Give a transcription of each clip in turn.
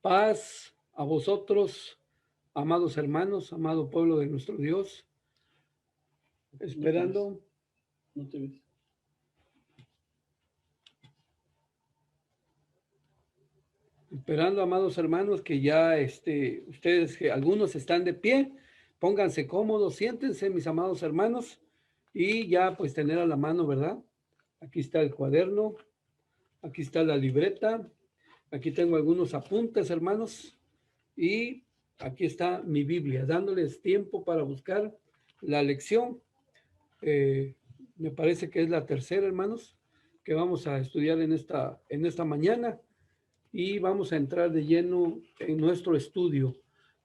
Paz a vosotros, amados hermanos, amado pueblo de nuestro Dios, esperando, No te ves. esperando, amados hermanos, que ya ustedes, que algunos están de pie, pónganse cómodos, siéntense, mis amados hermanos, y ya pues tener a la mano, ¿verdad? Aquí está el cuaderno, aquí está la libreta, aquí tengo algunos apuntes, hermanos, y aquí está mi Biblia, dándoles tiempo para buscar la lección. Eh, Me parece que es la tercera, hermanos, que vamos a estudiar en esta mañana y vamos a entrar de lleno en nuestro estudio.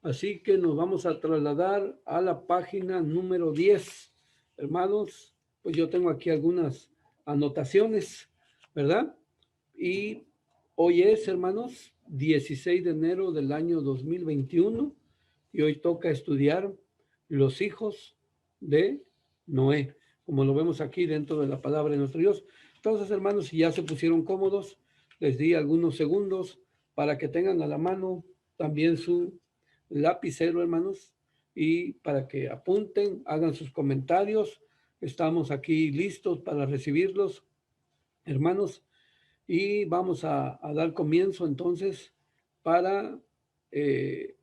Así que nos vamos a trasladar a la página número 10. Hermanos, pues yo tengo aquí algunas anotaciones, ¿verdad? Y hoy es, hermanos, 16 de enero del año 2021 y hoy toca estudiar los hijos de Noé, como lo vemos aquí dentro de la palabra de nuestro Dios. Entonces, hermanos, si ya se pusieron cómodos, les di algunos segundos para que tengan a la mano también su lapicero, hermanos, y para que apunten, hagan sus comentarios. Estamos aquí listos para recibirlos, hermanos, y vamos a dar comienzo entonces para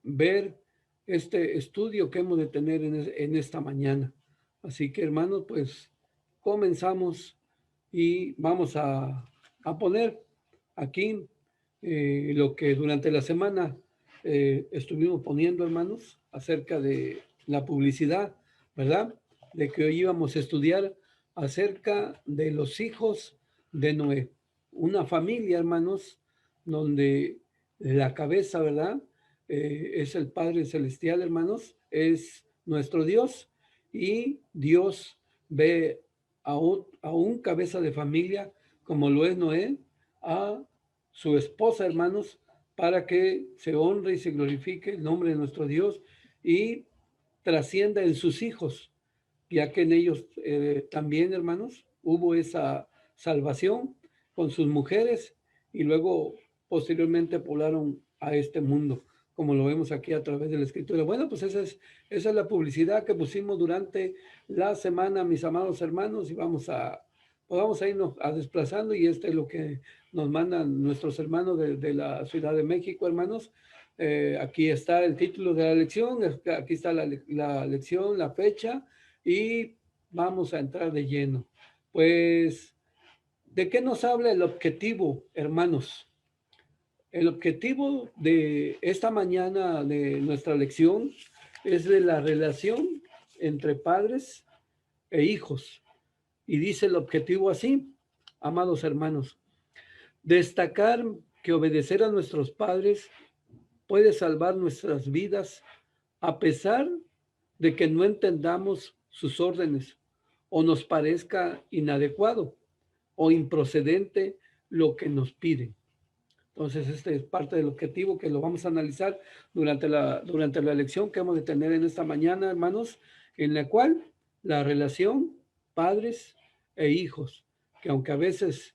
ver este estudio que hemos de tener en esta mañana. Así que, hermanos, pues comenzamos y vamos a poner aquí lo que durante la semana estuvimos poniendo, hermanos, acerca de la publicidad, ¿verdad? De que hoy íbamos a estudiar acerca de los hijos de Noé. Una familia, hermanos, donde la cabeza, ¿verdad? Es el Padre Celestial, hermanos, es nuestro Dios, y Dios ve a un cabeza de familia como lo es Noé, a su esposa, hermanos, para que se honre y se glorifique el nombre de nuestro Dios y trascienda en sus hijos, ya que en ellos también, hermanos, hubo esa salvación con sus mujeres y luego posteriormente poblaron a este mundo, como lo vemos aquí a través de la escritura. Bueno, pues esa es la publicidad que pusimos durante la semana, mis amados hermanos, y pues vamos a irnos a desplazando, y este es lo que nos mandan nuestros hermanos de la Ciudad de México, hermanos. Aquí está el título de la lección, aquí está la lección, la fecha, y vamos a entrar de lleno. Pues, ¿de qué nos habla el objetivo, hermanos? El objetivo de esta mañana de nuestra lección es de la relación entre padres e hijos. Y dice el objetivo así, amados hermanos: destacar que obedecer a nuestros padres puede salvar nuestras vidas a pesar de que no entendamos sus órdenes o nos parezca inadecuado o improcedente lo que nos piden. Entonces, este es parte del objetivo que lo vamos a analizar durante la lección que hemos de tener en esta mañana, hermanos, en la cual la relación padres e hijos, que aunque a veces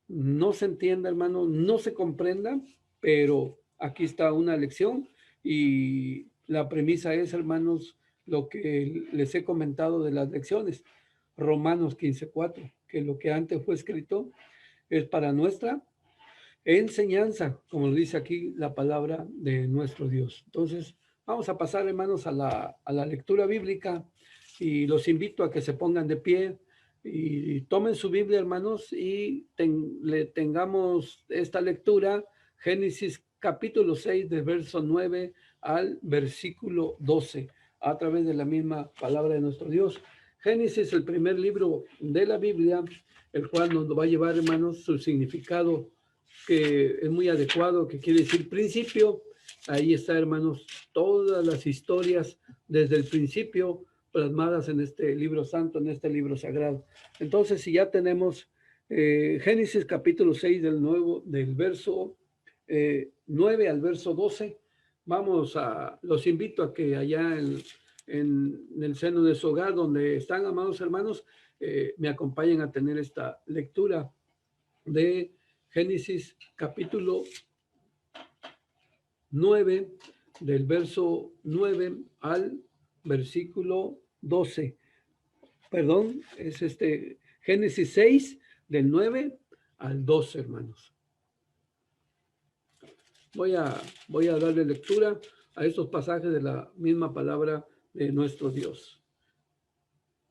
no se entienda, hermano, no se comprenda, pero aquí está una lección y la premisa es, hermanos, lo que les he comentado de las lecciones, Romanos 15:4, que lo que antes fue escrito es para nuestra enseñanza, como lo dice aquí la palabra de nuestro Dios. Entonces, vamos a pasar, hermanos, a la lectura bíblica, y los invito a que se pongan de pie y tomen su Biblia, hermanos, y le tengamos esta lectura, Génesis capítulo 6, del verso 9 al versículo 12, a través de la misma palabra de nuestro Dios. Génesis, el primer libro de la Biblia, el cual nos va a llevar, hermanos, su significado, que es muy adecuado, que quiere decir principio. Ahí está, hermanos, todas las historias desde el principio plasmadas en este libro santo, en este libro sagrado. Entonces, si ya tenemos Génesis capítulo 6 del verso 9 al verso 12, los invito a que allá en el seno de su hogar, donde están, amados hermanos, me acompañen a tener esta lectura de Génesis capítulo 9, del verso 9 al versículo 12. Perdón, es Génesis 6, del 9 al 12, hermanos. Voy a darle lectura a estos pasajes de la misma palabra de nuestro Dios.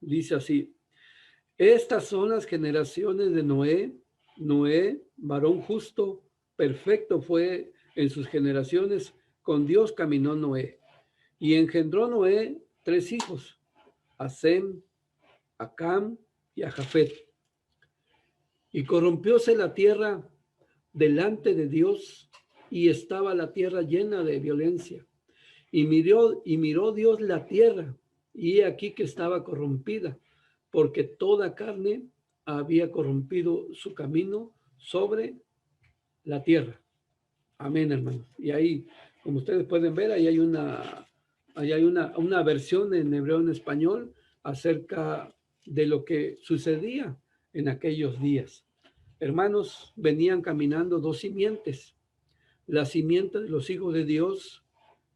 Dice así: estas son las generaciones de Noé. Noé, varón justo, perfecto fue en sus generaciones. Con Dios caminó Noé. Y engendró Noé 3 hijos: a Sem, a Cam y a Jafet. Y corrompióse la tierra delante de Dios, y estaba la tierra llena de violencia. Y miró Dios la tierra, y he aquí que estaba corrompida, porque toda carne había corrompido su camino sobre la tierra. Amén, hermanos. Y ahí, como ustedes pueden ver, ahí hay una versión en hebreo, en español, acerca de lo que sucedía en aquellos días. Hermanos, venían caminando 2 simientes: la simiente de los hijos de Dios,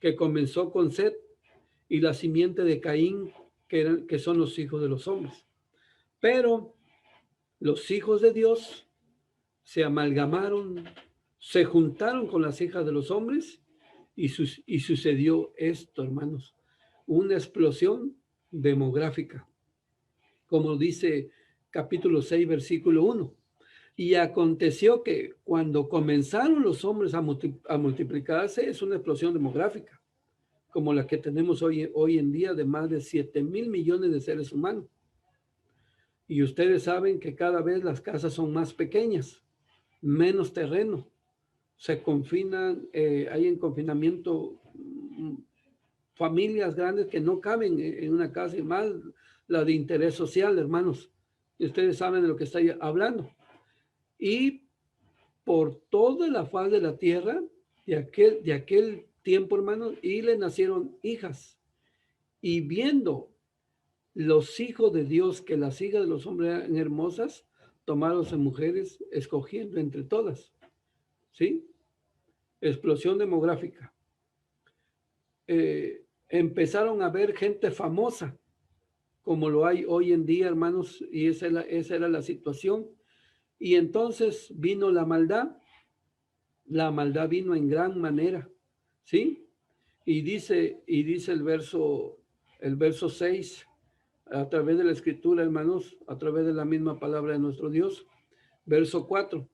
que comenzó con Set, y la simiente de Caín, que son los hijos de los hombres. Pero los hijos de Dios se amalgamaron, se juntaron con las hijas de los hombres, y sucedió esto, hermanos: una explosión demográfica, como dice capítulo 6, versículo 1. Y aconteció que cuando comenzaron los hombres a multiplicarse, es una explosión demográfica, como la que tenemos hoy en día, de más de 7,000 millones de seres humanos. Y ustedes saben que cada vez las casas son más pequeñas, menos terreno. Se confinan, hay en confinamiento familias grandes que no caben en una casa, y más la de interés social, hermanos. Y ustedes saben de lo que estoy hablando. Y por toda la faz de la tierra de aquel tiempo, hermanos, y le nacieron hijas. Y viendo los hijos de Dios que las hijas de los hombres eran hermosas, tomáronse mujeres, escogiendo entre todas. ¿Sí? Explosión demográfica. Empezaron a ver gente famosa, como lo hay hoy en día, hermanos, y esa era la situación. Y entonces vino la maldad vino en gran manera, ¿sí? Y dice el verso 6, a través de la escritura, hermanos, a través de la misma palabra de nuestro Dios. Verso 4: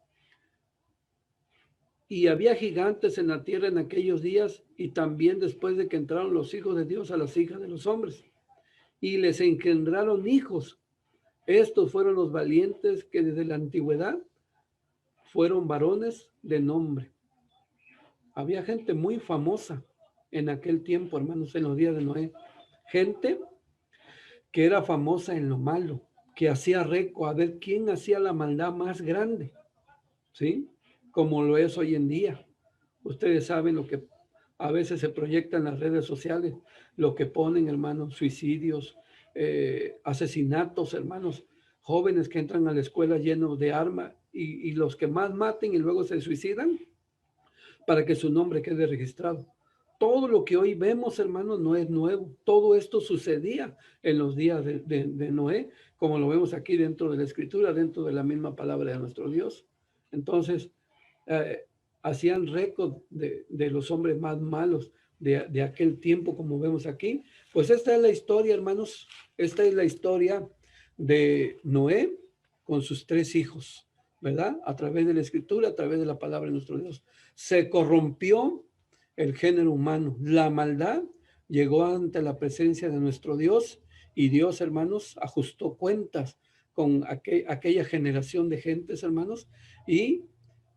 y había gigantes en la tierra en aquellos días, y también después de que entraron los hijos de Dios a las hijas de los hombres, y les engendraron hijos. Estos fueron los valientes que desde la antigüedad fueron varones de nombre. Había gente muy famosa en aquel tiempo, hermanos, en los días de Noé. Gente que era famosa en lo malo, que hacía récord a ver quién hacía la maldad más grande, ¿sí? Como lo es hoy en día. Ustedes saben lo que a veces se proyecta en las redes sociales, lo que ponen, hermanos: suicidios, asesinatos, hermanos, jóvenes que entran a la escuela llenos de armas, y los que más maten y luego se suicidan para que su nombre quede registrado. Todo lo que hoy vemos, hermanos, no es nuevo. Todo esto sucedía en los días de Noé, como lo vemos aquí dentro de la escritura, dentro de la misma palabra de nuestro Dios. Entonces, hacían récord de los hombres más malos de aquel tiempo, como vemos aquí. Pues esta es la historia, hermanos. Esta es la historia de Noé con sus 3 hijos, ¿verdad? A través de la escritura, a través de la palabra de nuestro Dios. Se corrompió el género humano. La maldad llegó ante la presencia de nuestro Dios, y Dios, hermanos, ajustó cuentas con aquella generación de gentes, hermanos, y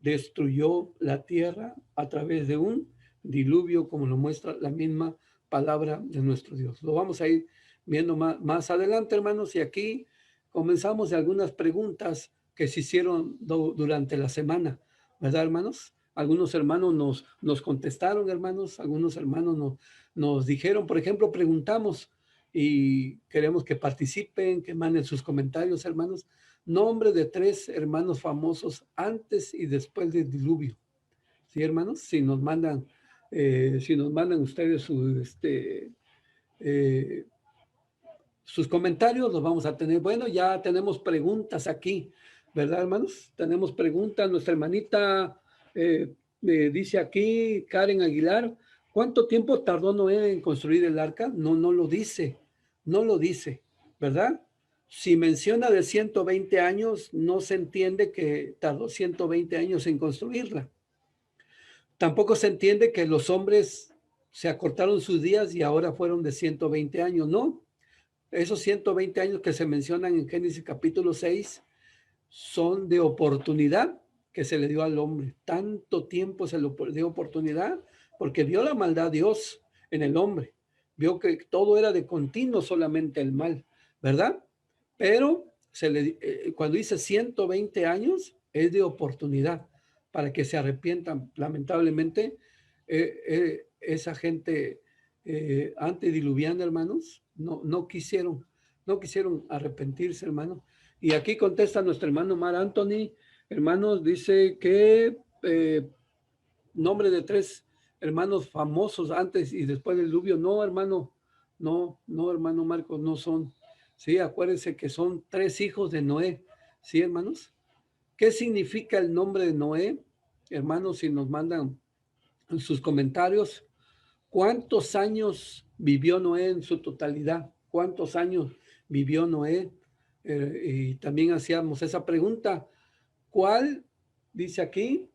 destruyó la tierra a través de un diluvio, como lo muestra la misma palabra de nuestro Dios. Lo vamos a ir viendo más adelante, hermanos, y aquí comenzamos de algunas preguntas que se hicieron durante la semana, ¿verdad, hermanos? Algunos hermanos nos contestaron, hermanos. Algunos hermanos nos dijeron, por ejemplo, preguntamos, y queremos que participen, que manden sus comentarios, hermanos: nombre de 3 hermanos famosos antes y después del diluvio. ¿Sí, hermanos? Si nos mandan Si nos mandan ustedes sus comentarios, los vamos a tener. Bueno, ya tenemos preguntas aquí, ¿verdad, hermanos? Tenemos preguntas. Nuestra hermanita dice aquí, Karen Aguilar, ¿cuánto tiempo tardó Noé en construir el arca? No, no lo dice, no lo dice, ¿verdad? Si menciona de 120 años, no se entiende que tardó 120 años en construirla. Tampoco se entiende que los hombres se acortaron sus días y ahora fueron de 120 años, ¿no? Esos 120 años que se mencionan en Génesis capítulo 6 son de oportunidad que se le dio al hombre. Tanto tiempo se le dio oportunidad porque vio la maldad de Dios en el hombre. Vio que todo era de continuo, solamente el mal, ¿verdad? Pero cuando dice 120 años es de oportunidad para que se arrepientan. Lamentablemente, esa gente antediluviana, hermanos, no quisieron arrepentirse, hermanos. Y aquí contesta nuestro hermano Mar Anthony, hermanos, dice que nombre de 3 hermanos famosos antes y después del diluvio. No, hermano, no, hermano Marcos, no son. Sí, acuérdense que son 3 hijos de Noé. Sí, hermanos. ¿Qué significa el nombre de Noé? Hermanos, si nos mandan en sus comentarios, ¿cuántos años vivió Noé en su totalidad? ¿Cuántos años vivió Noé? Y también hacíamos esa pregunta. ¿Cuál, dice aquí,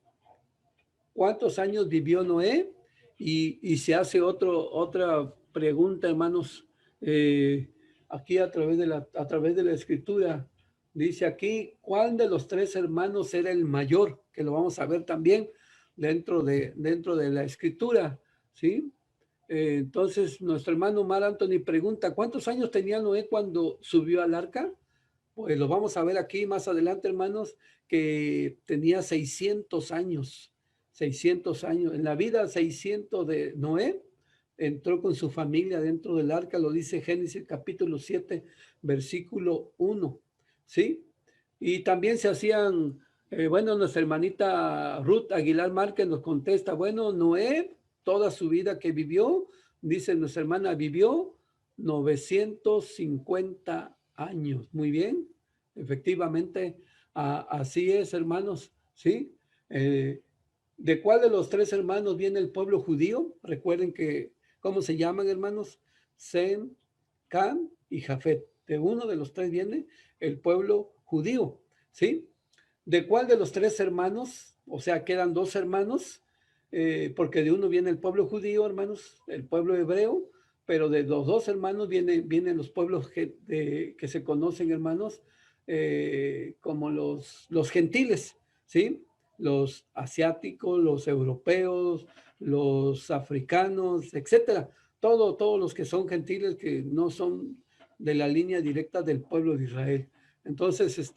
cuántos años vivió Noé? Y se hace otra pregunta, hermanos, aquí a través de la escritura. Dice aquí, ¿cuál de los 3 hermanos era el mayor? Que lo vamos a ver también dentro de la escritura, ¿sí? Entonces, nuestro hermano Mar Anthony pregunta, ¿cuántos años tenía Noé cuando subió al arca? Pues lo vamos a ver aquí más adelante, hermanos, que tenía 600 años, 600 años. En la vida 600 de Noé, entró con su familia dentro del arca, lo dice Génesis capítulo 7, versículo 1, ¿sí? Y también se hacían, bueno, nuestra hermanita Ruth Aguilar Márquez nos contesta, bueno, Noé, toda su vida que vivió, dice nuestra hermana, vivió 950 años. Muy bien, efectivamente, así es, hermanos, ¿sí? ¿De cuál de los 3 hermanos viene el pueblo judío? Recuerden que, ¿cómo se llaman, hermanos? Sem, Cam y Jafet. De uno de los 3 viene el pueblo judío, ¿sí? ¿De cuál de los 3 hermanos? O sea, quedan 2 hermanos, porque de uno viene el pueblo judío, hermanos, el pueblo hebreo, pero de los 2 hermanos vienen los pueblos que se conocen, hermanos, como los gentiles, ¿sí? Los asiáticos, los europeos, los africanos, etcétera. Todos los que son gentiles que no son de la línea directa del pueblo de Israel. Entonces,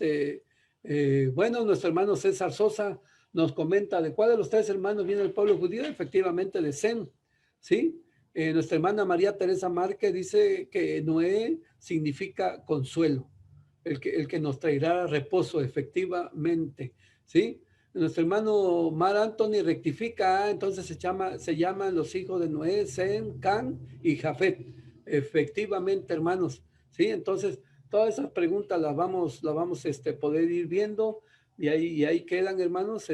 bueno, nuestro hermano César Sosa nos comenta de cuál de los 3 hermanos viene el pueblo judío, efectivamente de Sem, ¿sí? Nuestra hermana María Teresa Márquez dice que Noé significa consuelo, el que nos traerá reposo, efectivamente, ¿sí? Nuestro hermano Mar Anthony rectifica, entonces se llaman los hijos de Noé, Sem, Can y Jafet. Efectivamente, hermanos, ¿sí? Entonces, todas esas preguntas las vamos poder ir viendo y ahí quedan, hermanos.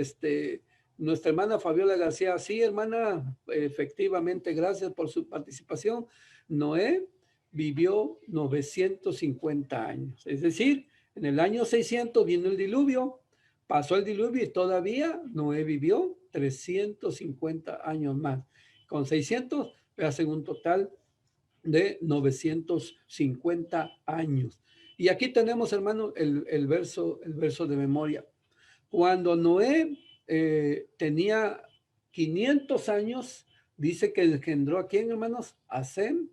Nuestra hermana Fabiola García, sí, hermana, efectivamente, gracias por su participación. Noé vivió 950 años, es decir, en el año 600 vino el diluvio, pasó el diluvio y todavía Noé vivió 350 años más. Con 600 hacen un total de 950 años. Y aquí tenemos, hermano, el verso de memoria. Cuando Noé tenía 500 años, dice que engendró a quién, hermanos, a Sem,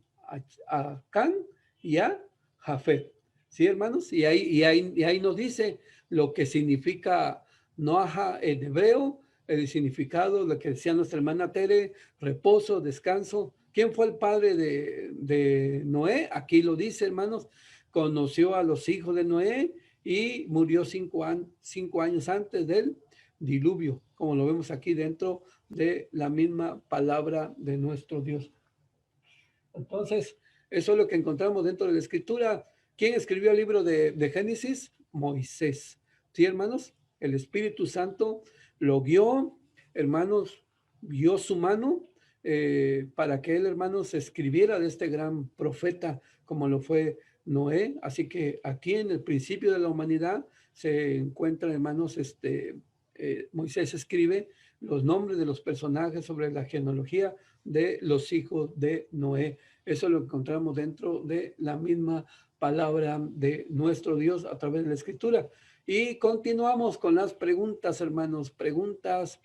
a Can y a Jafet. ¿Sí, hermanos? Y ahí nos dice lo que significa Noaja en hebreo, el significado, lo que decía nuestra hermana Tere, reposo, descanso. ¿Quién fue el padre de Noé? Aquí lo dice, hermanos, conoció a los hijos de Noé y murió 5 años antes diluvio, como lo vemos aquí dentro de la misma palabra de nuestro Dios. Entonces, eso es lo que encontramos dentro de la escritura. ¿Quién escribió el libro de Génesis? Moisés. ¿Sí, hermanos? El Espíritu Santo lo guió, hermanos, guió su mano para que él, hermanos, escribiera de este gran profeta como lo fue Noé. Así que aquí en el principio de la humanidad se encuentra, hermanos, Moisés escribe los nombres de los personajes sobre la genealogía de los hijos de Noé. Eso lo encontramos dentro de la misma palabra de nuestro Dios a través de la escritura. Y continuamos con las preguntas, hermanos. Preguntas.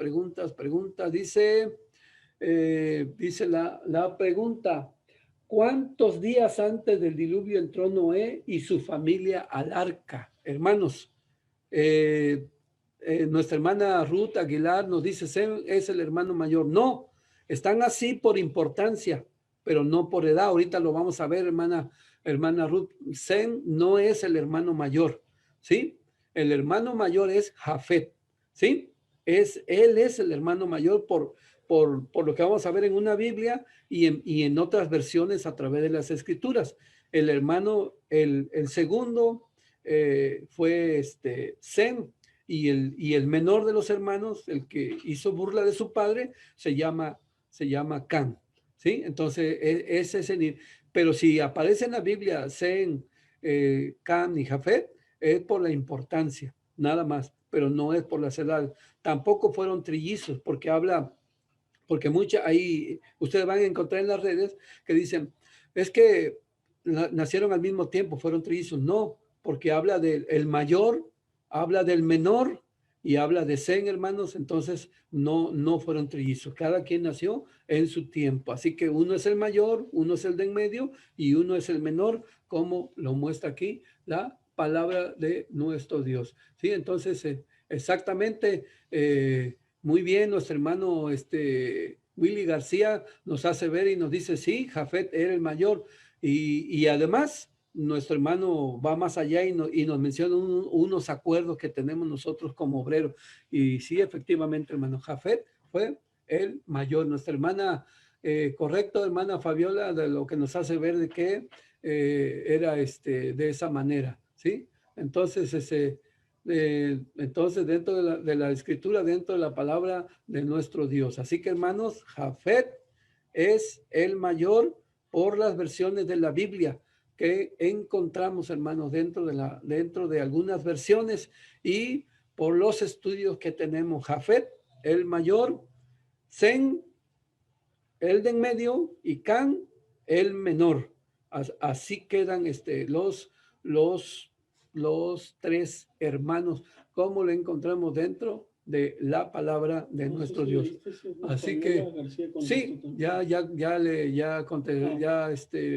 Dice la pregunta, ¿cuántos días antes del diluvio entró Noé y su familia al arca? Hermanos, nuestra hermana Ruth Aguilar nos dice, Sem es el hermano mayor. No, están así por importancia, pero no por edad. Ahorita lo vamos a ver, hermana Ruth. Sem no es el hermano mayor, ¿sí? El hermano mayor es Jafet, ¿sí? Él es el hermano mayor por lo que vamos a ver en una Biblia y en otras versiones a través de las escrituras. El hermano, el segundo fue Sem, y el menor de los hermanos, el que hizo burla de su padre, se llama Can, ¿sí? Entonces, ese es el... Pero si aparece en la Biblia Sem, Can y Jafet, es por la importancia, nada más, pero no es por las edades. Tampoco fueron trillizos, porque ahí ustedes van a encontrar en las redes que dicen, es que nacieron al mismo tiempo, fueron trillizos. No, porque habla del el mayor, habla del menor y habla de Sem, hermanos. Entonces no fueron trillizos, cada quien nació en su tiempo. Así que uno es el mayor, uno es el de en medio y uno es el menor, como lo muestra aquí la palabra de nuestro Dios. Sí, entonces exactamente, muy bien, nuestro hermano Willy García nos hace ver y nos dice, sí, Jafet era el mayor. Y además, nuestro hermano va más allá y nos menciona unos acuerdos que tenemos nosotros como obreros. Y sí, efectivamente, hermano, Jafet fue el mayor. Nuestra hermana, correcto, hermana Fabiola, de lo que nos hace ver de que era de esa manera, ¿sí? Entonces, entonces dentro de la escritura, dentro de la palabra de nuestro Dios. Así que, hermanos, Jafet es el mayor por las versiones de la Biblia que encontramos, hermanos, dentro de algunas versiones y por los estudios que tenemos. Jafet, el mayor, Sem, el de en medio, y Can, el menor. Así quedan los, los tres hermanos, como lo encontramos dentro de la palabra de nuestro Dios. Así que sí,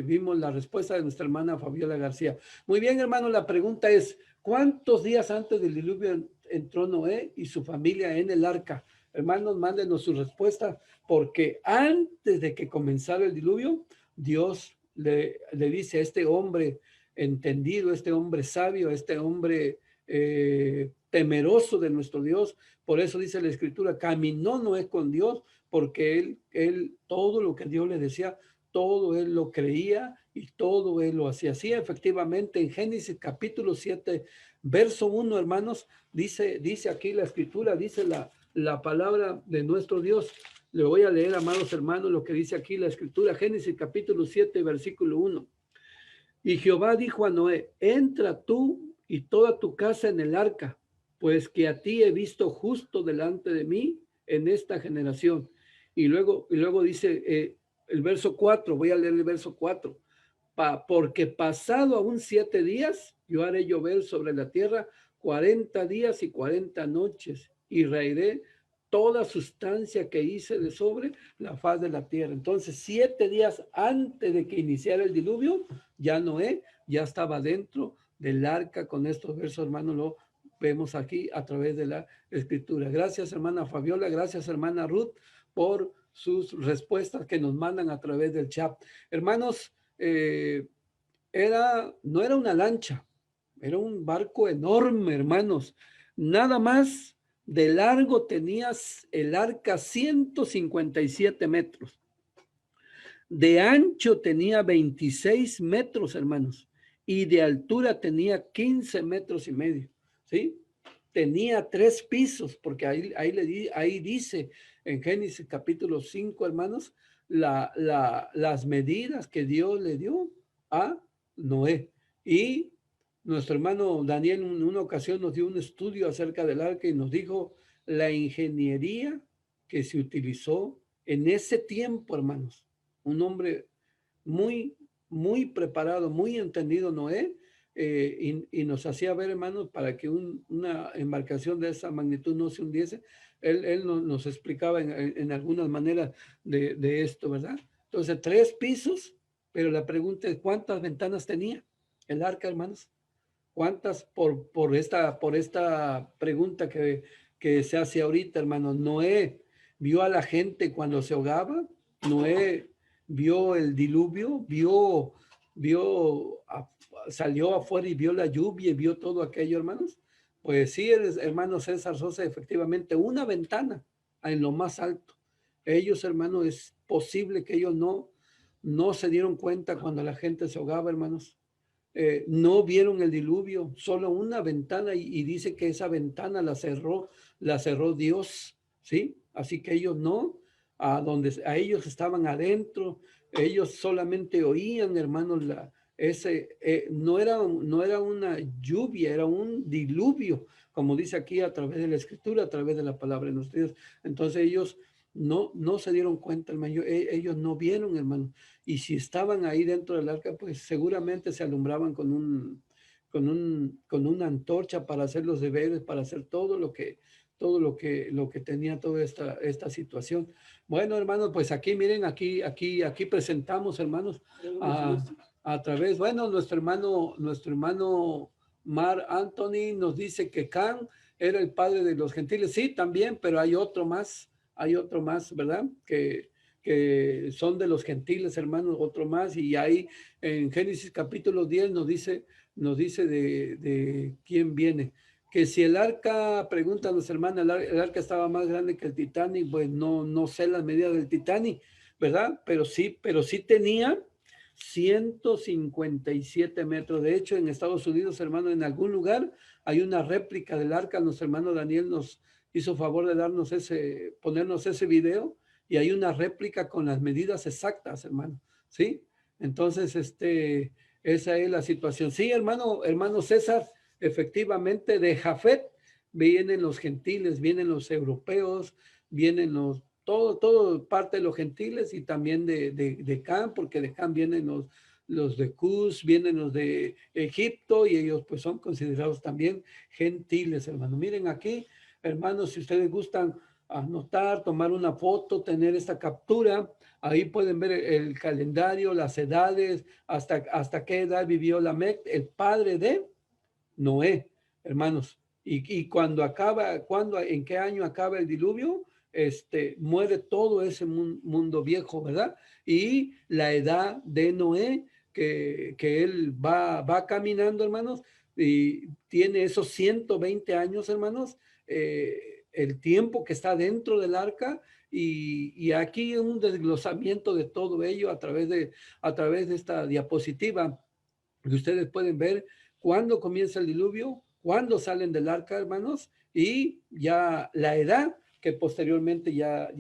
vimos la respuesta de nuestra hermana Fabiola García. Muy bien, hermano, la pregunta es, ¿cuántos días antes del diluvio entró Noé y su familia en el arca? Hermanos, mándenos su respuesta, porque antes de que comenzara el diluvio, Dios le dice a este hombre entendido, este hombre sabio, este hombre temeroso de nuestro Dios. Por eso dice la escritura, caminó Noé con Dios, porque él todo lo que Dios le decía, todo él lo creía y todo él lo hacía. Así efectivamente en Génesis capítulo 7, verso 1, hermanos, dice aquí la escritura, dice la palabra de nuestro Dios. Le voy a leer, amados hermanos, lo que dice aquí la escritura, Génesis capítulo 7, versículo 1. Y Jehová dijo a Noé, entra tú y toda tu casa en el arca, pues que a ti he visto justo delante de mí en esta generación. Y luego dice el verso 4, voy a leer el verso 4. Porque pasado aún 7 días, yo haré llover sobre la tierra 40 días y 40 noches, y raeré toda sustancia que hice de sobre la faz de la tierra. Entonces, 7 días antes de que iniciara el diluvio, ya Noé ya estaba dentro del arca. Con estos versos, hermano, lo vemos aquí a través de la escritura. Gracias, hermana Fabiola, gracias, hermana Ruth, por sus respuestas que nos mandan a través del chat. Hermanos, no era una lancha, era un barco enorme, hermanos. Nada más De largo tenías el arca 157 metros. De ancho tenía 26 metros, hermanos. Y de altura tenía 15 metros y medio. ¿Sí? Tenía 3 pisos, porque ahí dice en Génesis capítulo 5, hermanos, las medidas que Dios le dio a Noé. Y nuestro hermano Daniel en una ocasión nos dio un estudio acerca del arca y nos dijo la ingeniería que se utilizó en ese tiempo, hermanos. Un hombre muy, muy preparado, muy entendido, Noé, y nos hacía ver, hermanos, para que una embarcación de esa magnitud no se hundiese. Él nos explicaba en algunas maneras de esto, ¿verdad? Entonces, 3 pisos, pero la pregunta es, ¿cuántas ventanas tenía el arca, hermanos? ¿Cuántas por esta pregunta que se hace ahorita, hermano? Noé vio a la gente cuando se ahogaba, Noé vio el diluvio, salió afuera y vio la lluvia y vio todo aquello, hermanos. Pues sí, hermano César Sosa, efectivamente, una ventana en lo más alto. Ellos, hermano, es posible que ellos no se dieron cuenta cuando la gente se ahogaba, hermanos. No vieron el diluvio, solo una ventana y dice que esa ventana la cerró Dios, ¿sí? Así que ellos no, a ellos estaban adentro, ellos solamente oían, hermanos, no era una lluvia, era un diluvio, como dice aquí a través de la escritura, a través de la palabra de nuestro Dios. Entonces ellos no se dieron cuenta, hermano, ellos no vieron, hermano. Y si estaban ahí dentro del arca, pues seguramente se alumbraban con una antorcha para hacer los deberes, para hacer todo lo que tenía toda esta situación. Bueno, hermanos, pues aquí, miren, aquí presentamos, hermanos, a través, bueno, nuestro hermano Mar Anthony nos dice que Can era el padre de los gentiles. Sí, también, pero hay otro más, ¿verdad? Que son de los gentiles, hermanos, otro más, y ahí en Génesis capítulo 10 nos dice de quién viene. Que si el arca, preguntan los hermanos, el arca estaba más grande que el Titanic, pues no sé las medidas del Titanic, ¿verdad? Pero sí tenía 157 metros. De hecho, en Estados Unidos, hermano, en algún lugar hay una réplica del arca. Nuestro hermano Daniel nos hizo favor de ponernos ese video y hay una réplica con las medidas exactas, hermano, ¿sí? Entonces, esa es la situación. Sí, hermano César, efectivamente, de Jafet vienen los gentiles, vienen los europeos, vienen todo parte de los gentiles y también de Cam, porque de Cam vienen los de Cus, vienen los de Egipto y ellos pues son considerados también gentiles, hermano. Miren aquí, hermanos, si ustedes gustan anotar, tomar una foto, tener esta captura. Ahí pueden ver el calendario, las edades, hasta qué edad vivió Lamec, el padre de Noé, hermanos. Y en qué año acaba el diluvio, muere todo ese mundo viejo, ¿verdad? Y la edad de Noé, que él va caminando, hermanos, y tiene esos 120 años, hermanos, el tiempo que está dentro del arca, y aquí un desglosamiento de todo ello a través de esta diapositiva, que ustedes pueden ver cuándo comienza el diluvio, cuándo salen del arca, hermanos, y ya la edad que posteriormente ya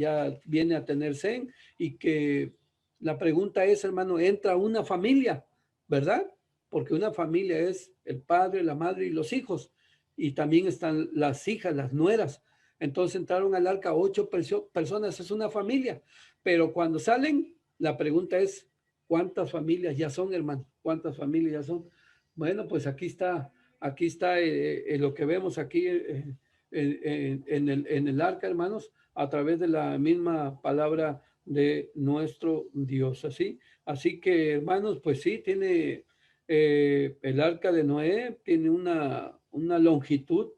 viene a tener Sem, y que la pregunta es, hermano, entra una familia, ¿verdad? Porque una familia es el padre, la madre y los hijos, y también están las hijas, las nueras. Entonces entraron al arca 8 personas, es una familia, pero cuando salen, la pregunta es, ¿cuántas familias ya son, hermano? ¿Cuántas familias ya son? Bueno, pues aquí está lo que vemos aquí en el arca, hermanos, a través de la misma palabra de nuestro Dios. Así que, hermanos, pues sí, tiene el arca de Noé, tiene una longitud,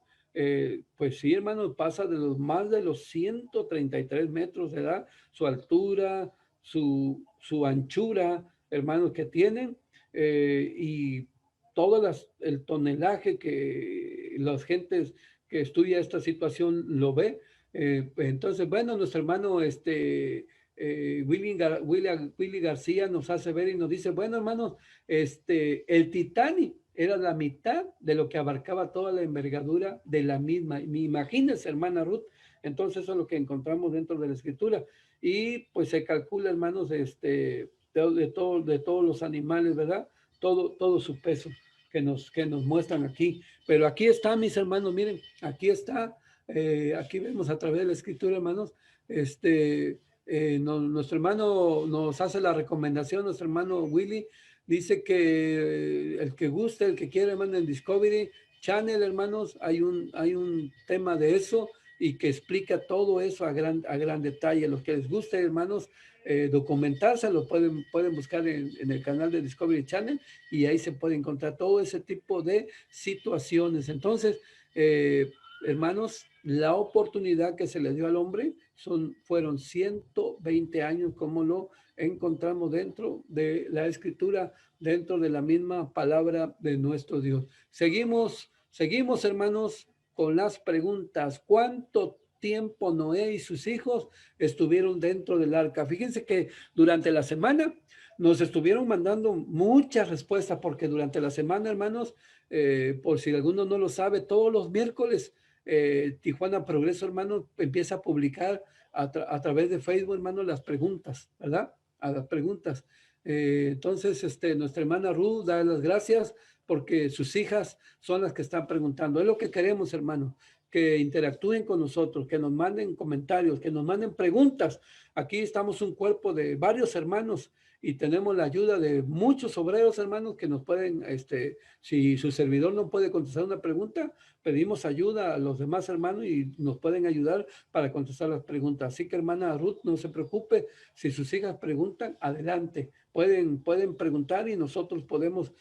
pues sí, hermanos, pasa más de los 133 metros de edad, su altura, su anchura, hermanos, que tienen, y todo el tonelaje que las gentes estudia esta situación lo ve. Entonces, bueno, nuestro hermano Willy García nos hace ver y nos dice, bueno, hermanos, el Titanic era la mitad de lo que abarcaba toda la envergadura de la misma. Imagínense, hermana Ruth, entonces eso es lo que encontramos dentro de la escritura. Y pues se calcula, hermanos, de todos los animales, ¿verdad? Todo su peso que nos muestran aquí. Pero aquí está, mis hermanos, miren, aquí está, aquí vemos a través de la escritura, hermanos, nuestro hermano nos hace la recomendación, nuestro hermano Willy dice que el que guste, el que quiera, hermano, en Discovery Channel, hermanos, hay un tema de eso y que explica todo eso a gran detalle. Los que les guste, hermanos, documentarse, lo pueden buscar en el canal de Discovery Channel y ahí se puede encontrar todo ese tipo de situaciones. Entonces, hermanos, la oportunidad que se le dio al hombre fueron 120 años, como lo encontramos dentro de la escritura, dentro de la misma palabra de nuestro Dios. Seguimos, hermanos, con las preguntas. ¿Cuánto tiempo Noé y sus hijos estuvieron dentro del arca? Fíjense que durante la semana nos estuvieron mandando muchas respuestas, porque durante la semana, hermanos, por si alguno no lo sabe, todos los miércoles Tijuana Progreso, hermano, empieza a publicar a través de Facebook, hermano, las preguntas, ¿verdad? A las preguntas. Entonces, nuestra hermana Ruth da las gracias porque sus hijas son las que están preguntando. Es lo que queremos, hermano, que interactúen con nosotros, que nos manden comentarios, que nos manden preguntas. Aquí estamos un cuerpo de varios hermanos y tenemos la ayuda de muchos obreros, hermanos, que nos pueden, si su servidor no puede contestar una pregunta, pedimos ayuda a los demás hermanos y nos pueden ayudar para contestar las preguntas. Así que, hermana Ruth, no se preocupe, si sus hijas preguntan, adelante, pueden preguntar y nosotros podemos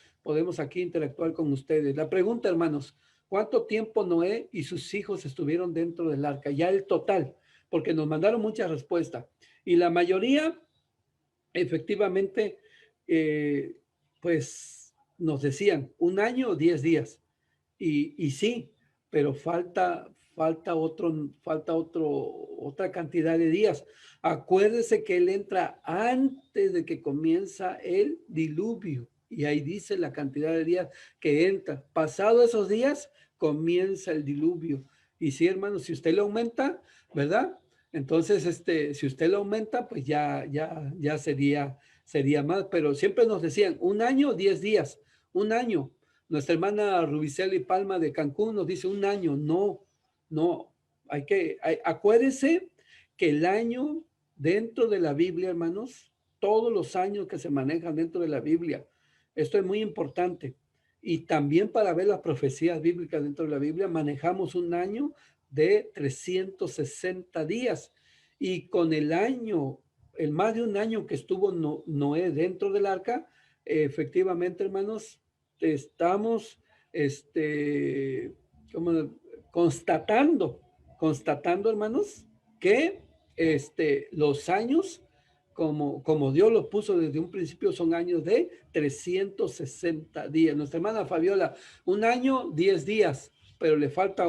aquí interactuar con ustedes. La pregunta, hermanos, ¿cuánto tiempo Noé y sus hijos estuvieron dentro del arca? Ya el total, porque nos mandaron muchas respuestas y la mayoría efectivamente, pues nos decían 1 año o 10 días. Y sí, pero otra cantidad de días. Acuérdese que él entra antes de que comienza el diluvio. Y ahí dice la cantidad de días que entra. Pasado esos días, comienza el diluvio. Y sí, hermano, si usted lo aumenta, ¿verdad? Entonces, si usted lo aumenta, pues ya sería más. Pero siempre nos decían 1 año, 10 días, 1 año. Nuestra hermana Rubiceli Palma de Cancún nos dice 1 año. No, acuérdense que el año dentro de la Biblia, hermanos, todos los años que se manejan dentro de la Biblia, esto es muy importante. Y también para ver las profecías bíblicas dentro de la Biblia, manejamos un año de 360 días. Y con el más de 1 año que estuvo Noé dentro del arca, efectivamente, hermanos, estamos como constatando, hermanos, que los años, como Dios los puso desde un principio, son años de 360 días. Nuestra hermana Fabiola, 1 año, 10 días, pero le falta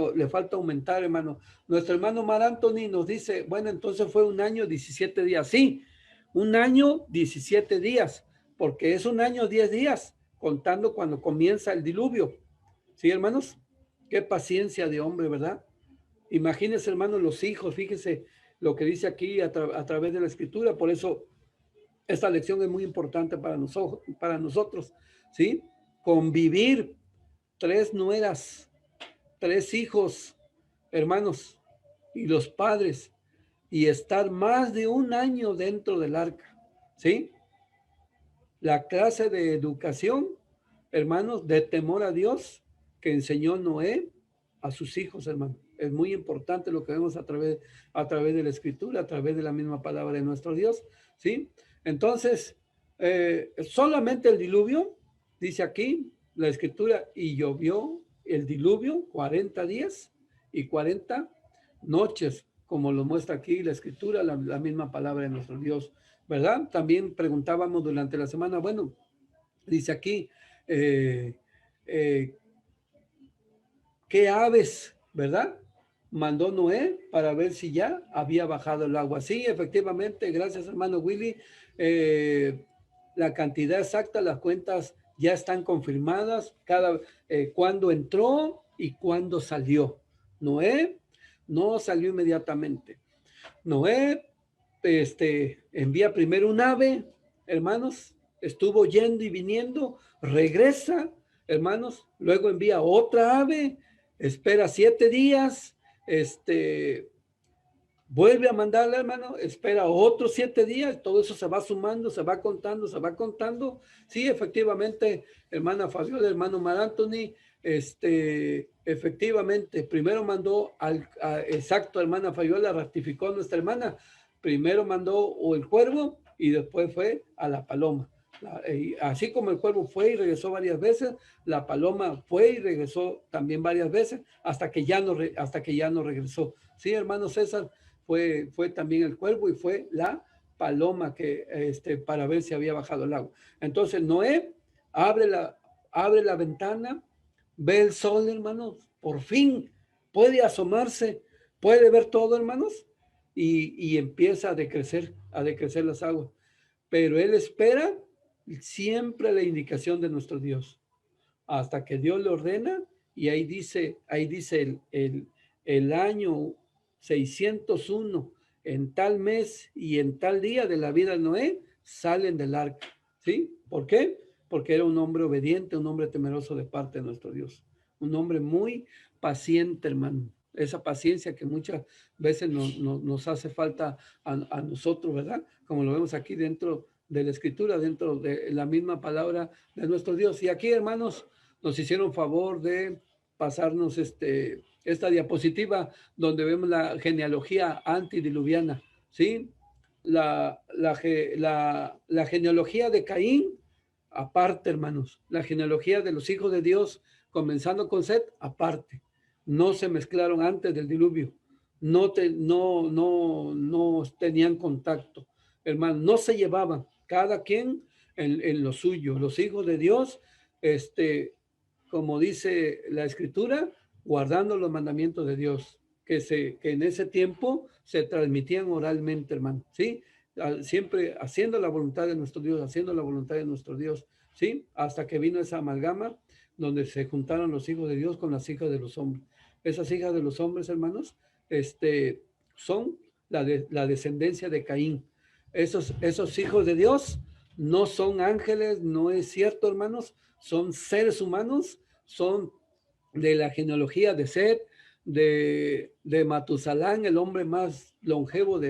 aumentar, hermano. Nuestro hermano Mar Anthony nos dice, bueno, entonces fue 1 año, 17 días. Sí, 1 año, 17 días, porque es 1 año, 10 días, contando cuando comienza el diluvio. ¿Sí, hermanos? Qué paciencia de hombre, ¿verdad? Imagínense, hermanos, los hijos, fíjese lo que dice aquí a través de la escritura. Por eso esta lección es muy importante para nosotros, ¿sí? Convivir 3 nueras, 3 hijos, hermanos, y los padres, y estar más de 1 año dentro del arca, ¿sí? La clase de educación, hermanos, de temor a Dios que enseñó Noé a sus hijos, hermanos. Es muy importante lo que vemos a través de la escritura, a través de la misma palabra de nuestro Dios, ¿sí? Entonces, solamente el diluvio, dice aquí la escritura, y llovió el diluvio 40 días y 40 noches, como lo muestra aquí la escritura, la misma palabra de nuestro Dios, ¿verdad? También preguntábamos durante la semana, bueno, dice aquí, eh, ¿qué aves ¿verdad? Mandó Noé para ver si ya había bajado el agua. Sí, efectivamente, gracias hermano Willy. eh, la cantidad exacta, las cuentas ya están confirmadas, cuándo entró y cuándo salió. Noé no salió inmediatamente. Noé envía primero un ave, hermanos, estuvo yendo y viniendo, regresa, hermanos, luego envía otra ave, espera 7 días, vuelve a mandarle, hermano, espera otros 7 días, todo eso se va sumando, se va contando, se va contando. Sí, efectivamente, hermana Fabiola, hermano Mar Anthony, efectivamente, primero mandó exacto, hermana Fabiola, ratificó a nuestra hermana, primero mandó o el cuervo y después fue a la paloma. Así como el cuervo fue y regresó varias veces, la paloma fue y regresó también varias veces hasta que ya no regresó. Sí, hermano César, fue también el cuervo y fue la paloma para ver si había bajado el agua. Entonces Noé abre la, abre la ventana, ve el sol, hermanos, por fin puede asomarse, puede ver todo, hermanos, y empieza a decrecer las aguas. Pero él espera siempre la indicación de nuestro Dios, hasta que Dios le ordena, y ahí dice el año 601, en tal mes y en tal día de la vida de Noé, salen del arca. ¿Sí? ¿Por qué? Porque era un hombre obediente, un hombre temeroso de parte de nuestro Dios. Un hombre muy paciente, hermano. Esa paciencia que muchas veces nos hace falta a nosotros, ¿verdad? Como lo vemos aquí dentro de la escritura, dentro de la misma palabra de nuestro Dios. Y aquí, hermanos, nos hicieron favor de pasarnos esta diapositiva donde vemos la genealogía antidiluviana, ¿sí? La genealogía de Caín, aparte, hermanos. La genealogía de los hijos de Dios, comenzando con Set, aparte. No se mezclaron antes del diluvio. No tenían contacto, hermano. No se llevaban. Cada quien en lo suyo. Los hijos de Dios, como dice la escritura, guardando los mandamientos de Dios, que en ese tiempo se transmitían oralmente, hermano, ¿sí? Siempre haciendo la voluntad de nuestro Dios, haciendo la voluntad de nuestro Dios, ¿sí? Hasta que vino esa amalgama donde se juntaron los hijos de Dios con las hijas de los hombres. Esas hijas de los hombres, hermanos, son la descendencia de Caín. Esos hijos de Dios no son ángeles, no es cierto, hermanos, son seres humanos, son de la genealogía de Set, de Matusalán, el hombre más longevo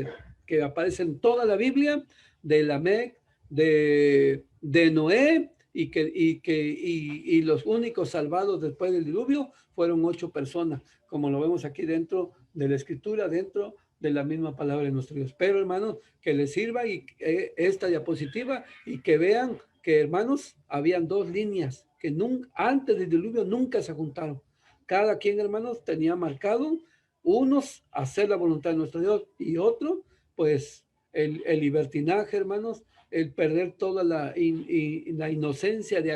que aparece en toda la Biblia, de Lamec, de Noé, y los únicos salvados después del diluvio fueron 8 personas, como lo vemos aquí dentro de la escritura, dentro de la misma palabra de nuestro Dios. Pero hermanos, que les sirva esta diapositiva y que vean que, hermanos, habían 2 líneas que antes del diluvio nunca se juntaron. Cada quien, hermanos, tenía marcado, unos hacer la voluntad de nuestro Dios y otro, pues, el libertinaje, hermanos, el perder toda la inocencia de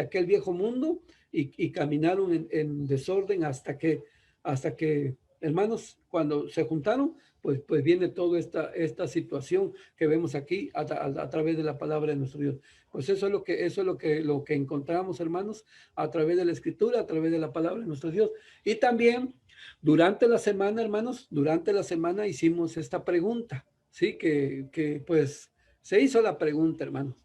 aquel viejo mundo y caminaron en desorden hasta que, hermanos, cuando se juntaron, pues viene toda esta situación que vemos aquí a través de la palabra de nuestro Dios. Pues eso es lo que encontramos, hermanos, a través de la escritura, a través de la palabra de nuestro Dios. Y también durante la semana, hermanos, durante la semana hicimos esta pregunta, ¿sí? Que pues se hizo la pregunta, hermanos.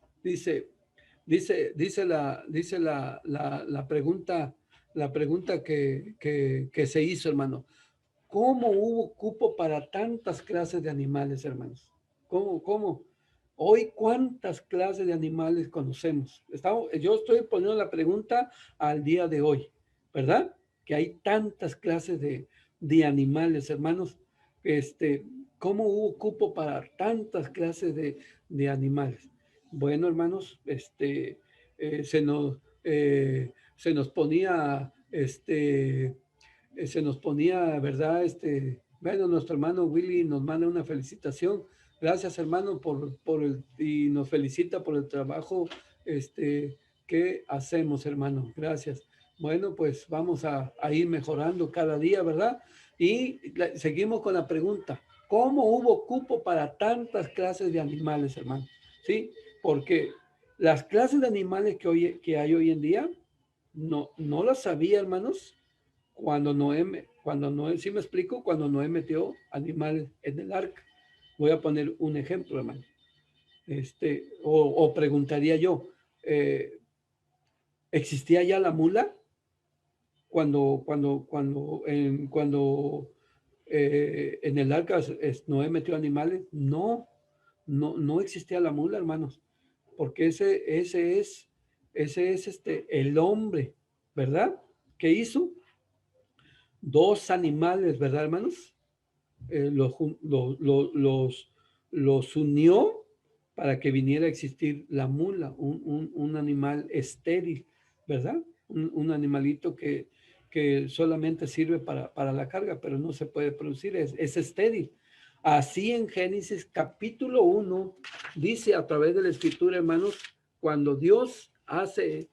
La pregunta que se hizo, hermano. ¿Cómo hubo cupo para tantas clases de animales, hermanos? ¿Cómo? Hoy, ¿cuántas clases de animales conocemos? Yo estoy poniendo la pregunta al día de hoy, ¿verdad? Que hay tantas clases de animales, hermanos. Este, ¿Cómo hubo cupo para tantas clases de animales? Bueno, hermanos, se nos ponía, ¿verdad? Bueno, nuestro hermano Willy nos manda una felicitación. Gracias, hermano, y nos felicita por el trabajo, que hacemos, hermano. Gracias. Bueno, pues vamos a ir mejorando cada día, ¿verdad? Y seguimos con la pregunta, ¿cómo hubo cupo para tantas clases de animales, hermano? ¿Sí? Porque las clases de animales que hay hoy en día, no las sabía, hermanos, cuando Noé, ¿sí me explico? Cuando Noé metió animales en el arca. Voy a poner un ejemplo, hermano. O preguntaría yo, eh, ¿existía ya la mula cuando en el arca Noé metió animales? No, no existía la mula, hermanos, porque ese es el hombre, ¿verdad? ¿Qué hizo? Dos animales, ¿verdad, hermanos? Los unió para que viniera a existir la mula, un animal estéril, ¿verdad? Un animalito que solamente sirve para la carga, pero no se puede producir, es estéril. Así en Génesis capítulo 1 dice a través de la escritura, hermanos, cuando Dios hace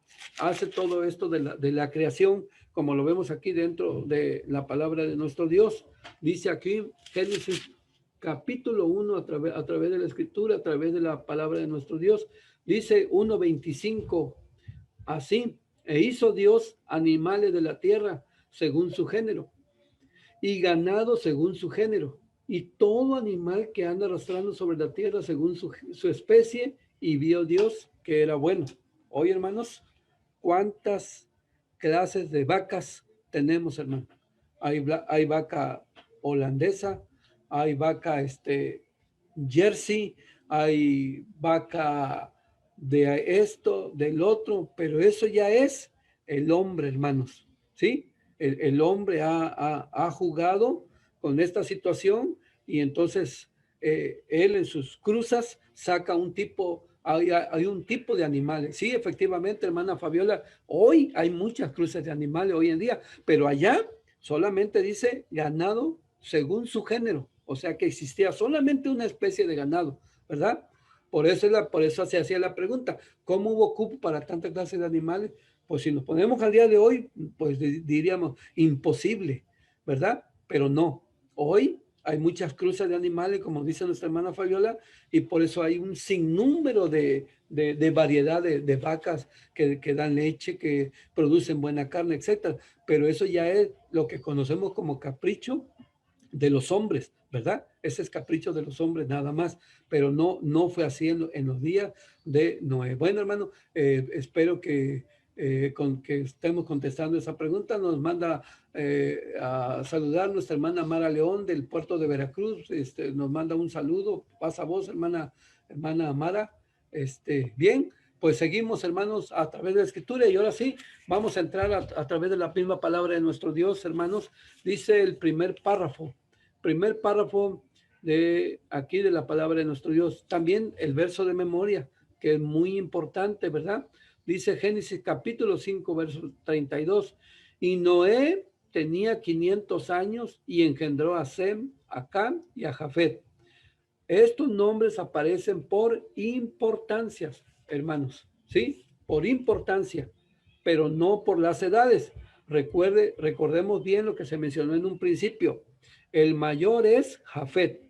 todo esto de la creación, como lo vemos aquí dentro de la palabra de nuestro Dios, dice aquí Génesis capítulo 1 a través de la escritura, a través de la palabra de nuestro Dios, dice 1:25, así, e hizo Dios animales de la tierra según su género, y ganado según su género, y todo animal que anda arrastrando sobre la tierra según su especie, y vio Dios que era bueno. Hoy, hermanos, ¿cuántas clases de vacas tenemos, hermano? Hay vaca holandesa, hay vaca Jersey, hay vaca de esto, del otro, pero eso ya es el hombre, hermanos, ¿sí? El hombre ha jugado con esta situación y entonces él en sus cruzas saca hay un tipo de animales. Sí, efectivamente, hermana Fabiola, hoy hay muchas cruces de animales hoy en día, pero allá solamente dice ganado según su género, o sea que existía solamente una especie de ganado, ¿verdad? Por eso se hacía la pregunta, ¿cómo hubo cupo para tanta clase de animales? Pues si nos ponemos al día de hoy, pues diríamos imposible, ¿verdad? Pero no, hoy hay muchas cruces de animales, como dice nuestra hermana Fabiola, y por eso hay un sinnúmero de variedad de vacas que dan leche, que producen buena carne, etcétera. Pero eso ya es lo que conocemos como capricho de los hombres, ¿verdad? Ese es capricho de los hombres nada más, pero no fue así en los días de Noé. Bueno, hermano, espero que estemos contestando esa pregunta. Nos manda a saludar nuestra hermana Mara León del puerto de Veracruz. Nos manda un saludo. Pasa vos, hermana Mara. Bien, pues seguimos, hermanos, a través de la escritura y ahora sí, vamos a entrar a través de la misma palabra de nuestro Dios, hermanos. Dice el primer párrafo de aquí de la palabra de nuestro Dios. También el verso de memoria, que es muy importante, ¿verdad? Dice Génesis capítulo 5, verso 32. Y Noé tenía 500 años y engendró a Sem, a Cam y a Jafet. Estos nombres aparecen por importancias, hermanos, ¿sí? Por importancia, pero no por las edades. Recordemos bien lo que se mencionó en un principio. El mayor es Jafet,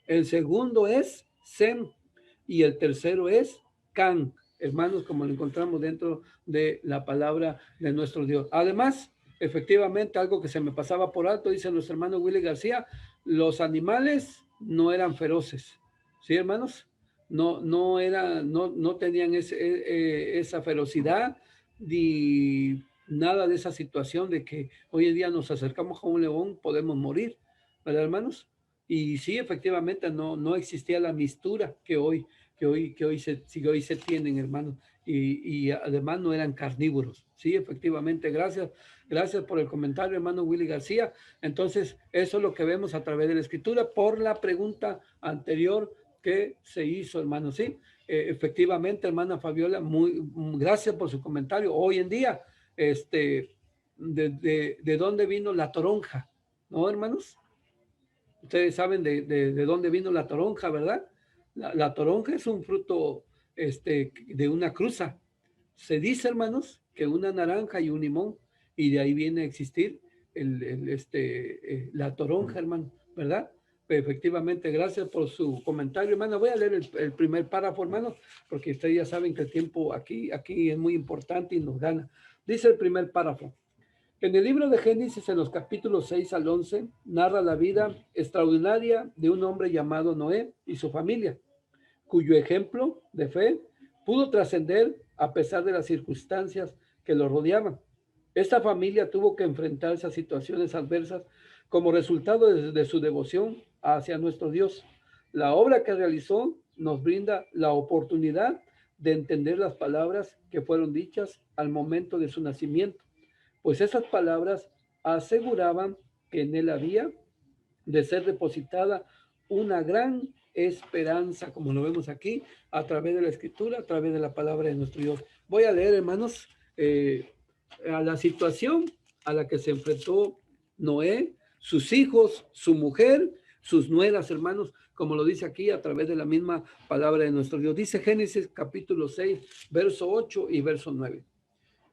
el segundo es Sem y el tercero es Can, hermanos, como lo encontramos dentro de la palabra de nuestro Dios. Además, efectivamente, algo que se me pasaba por alto, dice nuestro hermano Willy García, los animales no eran feroces, ¿sí, hermanos? No tenían esa ferocidad ni nada de esa situación de que hoy en día nos acercamos a un león, podemos morir, ¿verdad, hermanos? Y sí, efectivamente, no existía la mistura que hoy se tienen, hermanos. Y además no eran carnívoros. Sí, efectivamente, gracias por el comentario, hermano Willy García. Entonces, eso es lo que vemos a través de la escritura por la pregunta anterior que se hizo, hermano. Sí, efectivamente, hermana Fabiola, gracias por su comentario. Hoy en día, de dónde vino la toronja, ¿no, hermanos? Ustedes saben de dónde vino la toronja, ¿verdad? La toronja es un fruto de una cruza. Se dice, hermanos, que una naranja y un limón y de ahí viene a existir la toronja, hermano, ¿verdad? Efectivamente, gracias por su comentario, hermano. Voy a leer el primer párrafo, hermano, porque ustedes ya saben que el tiempo aquí es muy importante y nos gana. Dice el primer párrafo. En el libro de Génesis, en los capítulos 6 al 11, narra la vida extraordinaria de un hombre llamado Noé y su familia, cuyo ejemplo de fe pudo trascender a pesar de las circunstancias que lo rodeaban. Esta familia tuvo que enfrentarse a situaciones adversas como resultado de su devoción hacia nuestro Dios. La obra que realizó nos brinda la oportunidad de entender las palabras que fueron dichas al momento de su nacimiento, pues esas palabras aseguraban que en él había de ser depositada una gran esperanza, como lo vemos aquí, a través de la escritura, a través de la palabra de nuestro Dios. Voy a leer, hermanos, a la situación a la que se enfrentó Noé, sus hijos, su mujer, sus nueras, hermanos, como lo dice aquí a través de la misma palabra de nuestro Dios. Dice Génesis capítulo 6, verso 8 y verso 9.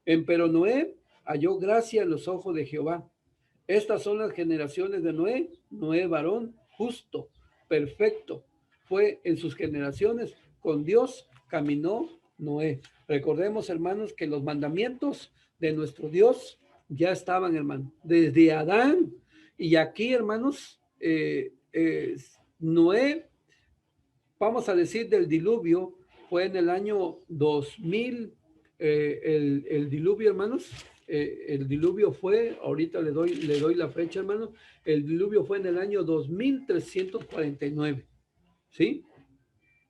Empero Noé halló gracia en los ojos de Jehová. Estas son las generaciones de Noé. Noé, varón justo, perfecto, fue en sus generaciones. Con Dios caminó Noé. Recordemos, hermanos, que los mandamientos de nuestro Dios ya estaban, hermano, desde Adán. Y aquí, hermanos, Noé, vamos a decir, del diluvio, fue en el año 2000, el diluvio, hermanos. El diluvio fue, ahorita le doy la fecha, hermano. El diluvio fue en el año 2349, ¿sí?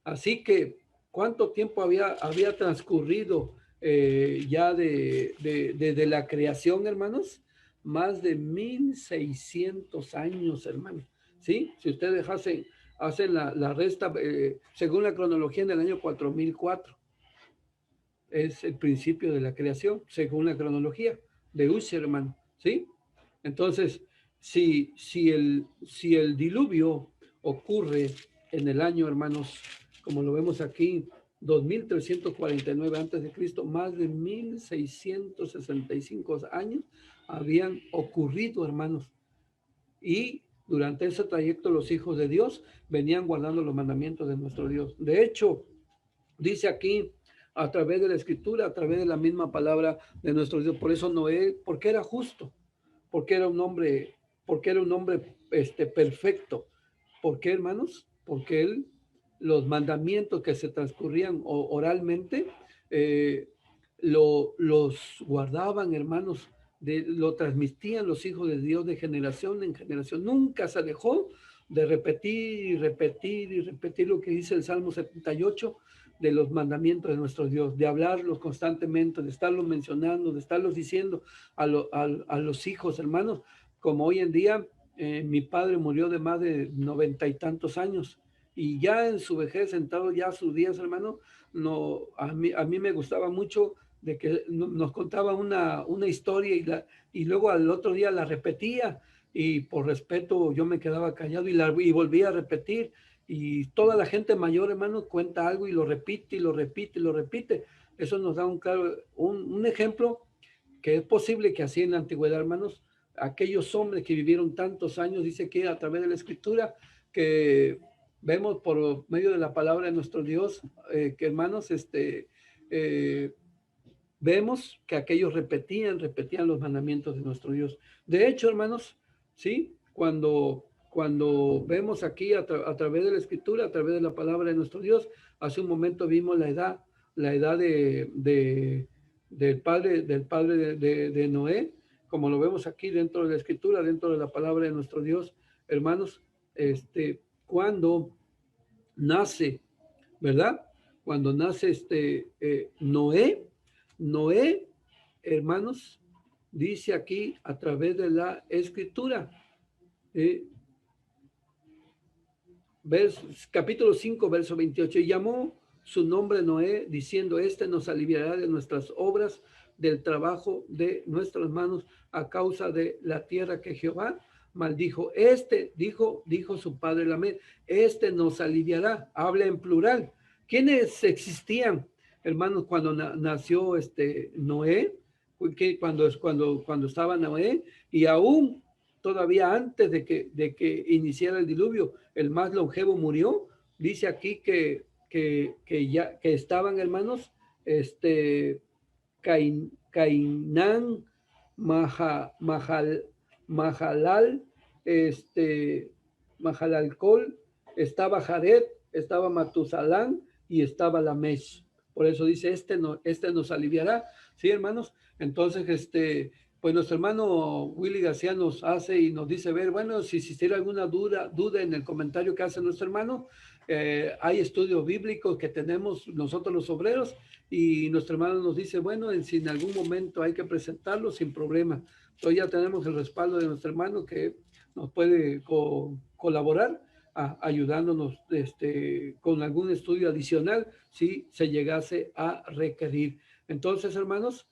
Así que, ¿cuánto tiempo había transcurrido ya desde la creación, hermanos? Más de 1600 años, hermano, ¿sí? Si ustedes hacen la resta, según la cronología, en el año 4004 es el principio de la creación, según la cronología de Usher, hermano, ¿sí? Entonces, si el diluvio ocurre en el año, hermanos, como lo vemos aquí, 2349 antes de Cristo, más de 1665 años habían ocurrido, hermanos. Y durante ese trayecto los hijos de Dios venían guardando los mandamientos de nuestro Dios. De hecho, dice aquí, a través de la escritura, a través de la misma palabra de nuestro Dios. Por eso Noé, porque era justo, porque era un hombre, perfecto. ¿Por qué, hermanos? Porque él, los mandamientos que se transcurrían oralmente, eh, los guardaban, hermanos, lo transmitían los hijos de Dios de generación en generación. Nunca se dejó de repetir y repetir y repetir lo que dice el Salmo 78 de los mandamientos de nuestro Dios, de hablarlos constantemente, de estarlos mencionando, de estarlos diciendo a los hijos, hermanos, como hoy en día mi padre murió de más de 90 y tantos años y ya en su vejez, sentado ya a sus días, hermano, no, a mí me gustaba mucho de que nos contaba una historia y luego al otro día la repetía y por respeto yo me quedaba callado y volvía a repetir y toda la gente mayor, hermano, cuenta algo y lo repite y lo repite y lo repite. Eso nos da un ejemplo que es posible que así en la antigüedad, hermanos, aquellos hombres que vivieron tantos años, dice que a través de la escritura, que vemos por medio de la palabra de nuestro Dios, que hermanos, eh, vemos que aquellos repetían los mandamientos de nuestro Dios. De hecho, hermanos, ¿sí? Cuando vemos aquí a través de la escritura, a través de la palabra de nuestro Dios, hace un momento vimos la edad del padre de Noé, como lo vemos aquí dentro de la escritura, dentro de la palabra de nuestro Dios, hermanos, cuando nace, ¿verdad? Cuando nace Noé, hermanos, dice aquí a través de la escritura, eh, capítulo 5, verso 28, y llamó su nombre Noé, diciendo, este nos aliviará de nuestras obras, del trabajo de nuestras manos, a causa de la tierra que Jehová maldijo. Dijo su padre Lamé, este nos aliviará, habla en plural. ¿Quiénes existían, hermanos, cuando nació Noé? que cuando estaba Noé, y aún todavía antes de que iniciara el diluvio, el más longevo murió. Dice aquí que estaban, hermanos, Cainán, Mahalal, Mahalalcol, estaba Jared, estaba Matusalán y estaba Lamech. Por eso dice, este nos aliviará. ¿Sí, hermanos? Entonces, pues nuestro hermano Willy García nos hace y nos dice, ver, bueno, si existiera alguna duda en el comentario que hace nuestro hermano, hay estudios bíblicos que tenemos nosotros los obreros, y nuestro hermano nos dice, bueno, si en algún momento hay que presentarlo, sin problema. Entonces ya tenemos el respaldo de nuestro hermano que nos puede colaborar ayudándonos con algún estudio adicional si se llegase a requerir. Entonces, hermanos,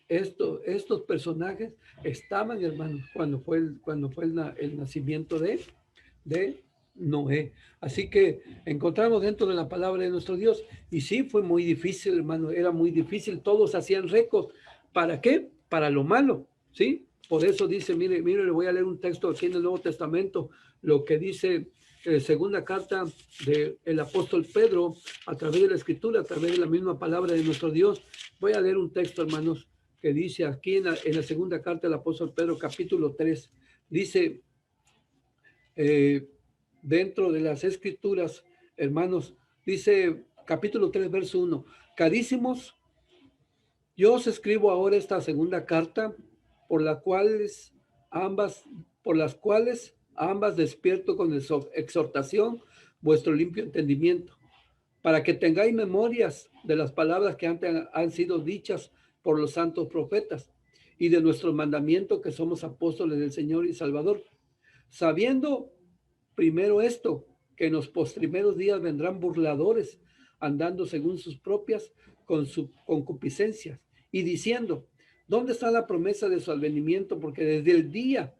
estos personajes estaban, hermanos, cuando fue el nacimiento de Noé. Así que encontramos dentro de la palabra de nuestro Dios, y sí, fue muy difícil, hermano, era muy difícil, todos hacían récords. ¿Para qué? Para lo malo, ¿sí? Por eso dice, mire, le voy a leer un texto aquí en el Nuevo Testamento, lo que dice segunda carta del apóstol Pedro, a través de la escritura, a través de la misma palabra de nuestro Dios. Voy a leer un texto, hermanos, que dice aquí en la segunda carta del apóstol Pedro, capítulo 3, dice, dentro de las escrituras, hermanos, dice capítulo 3, verso 1, carísimos, yo os escribo ahora esta segunda carta, por las cuales ambas despierto con exhortación vuestro limpio entendimiento, para que tengáis memorias de las palabras que antes han sido dichas por los santos profetas, y de nuestro mandamiento, que somos apóstoles del Señor y Salvador, sabiendo primero esto, que en los postrimeros días vendrán burladores, andando según sus propias concupiscencias, y diciendo, ¿dónde está la promesa de su advenimiento? Porque desde el día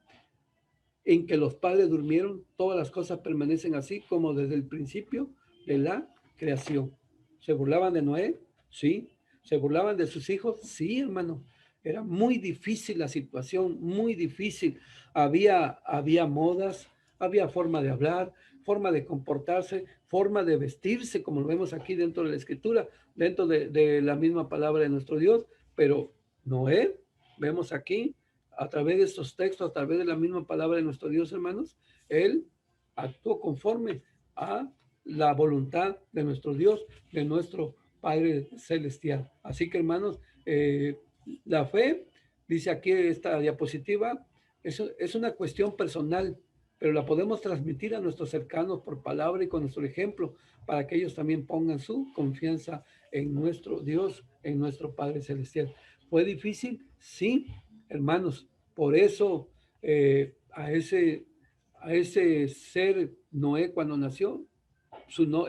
en que los padres durmieron, todas las cosas permanecen así como desde el principio de la creación. ¿Se burlaban de Noé? Sí. ¿Se burlaban de sus hijos? Sí, hermano. Era muy difícil la situación, muy difícil. Había modas, había forma de hablar, forma de comportarse, forma de vestirse, como lo vemos aquí dentro de la escritura, dentro de la misma palabra de nuestro Dios. Pero Noé, vemos aquí, a través de estos textos, a través de la misma palabra de nuestro Dios, hermanos, él actuó conforme a la voluntad de nuestro Dios, de nuestro Padre Celestial. Así que, hermanos, la fe, dice aquí esta diapositiva, es una cuestión personal, pero la podemos transmitir a nuestros cercanos por palabra y con nuestro ejemplo, para que ellos también pongan su confianza en nuestro Dios, en nuestro Padre Celestial. ¿Fue difícil? Sí, hermanos. Por eso a ese ser Noé, cuando nació,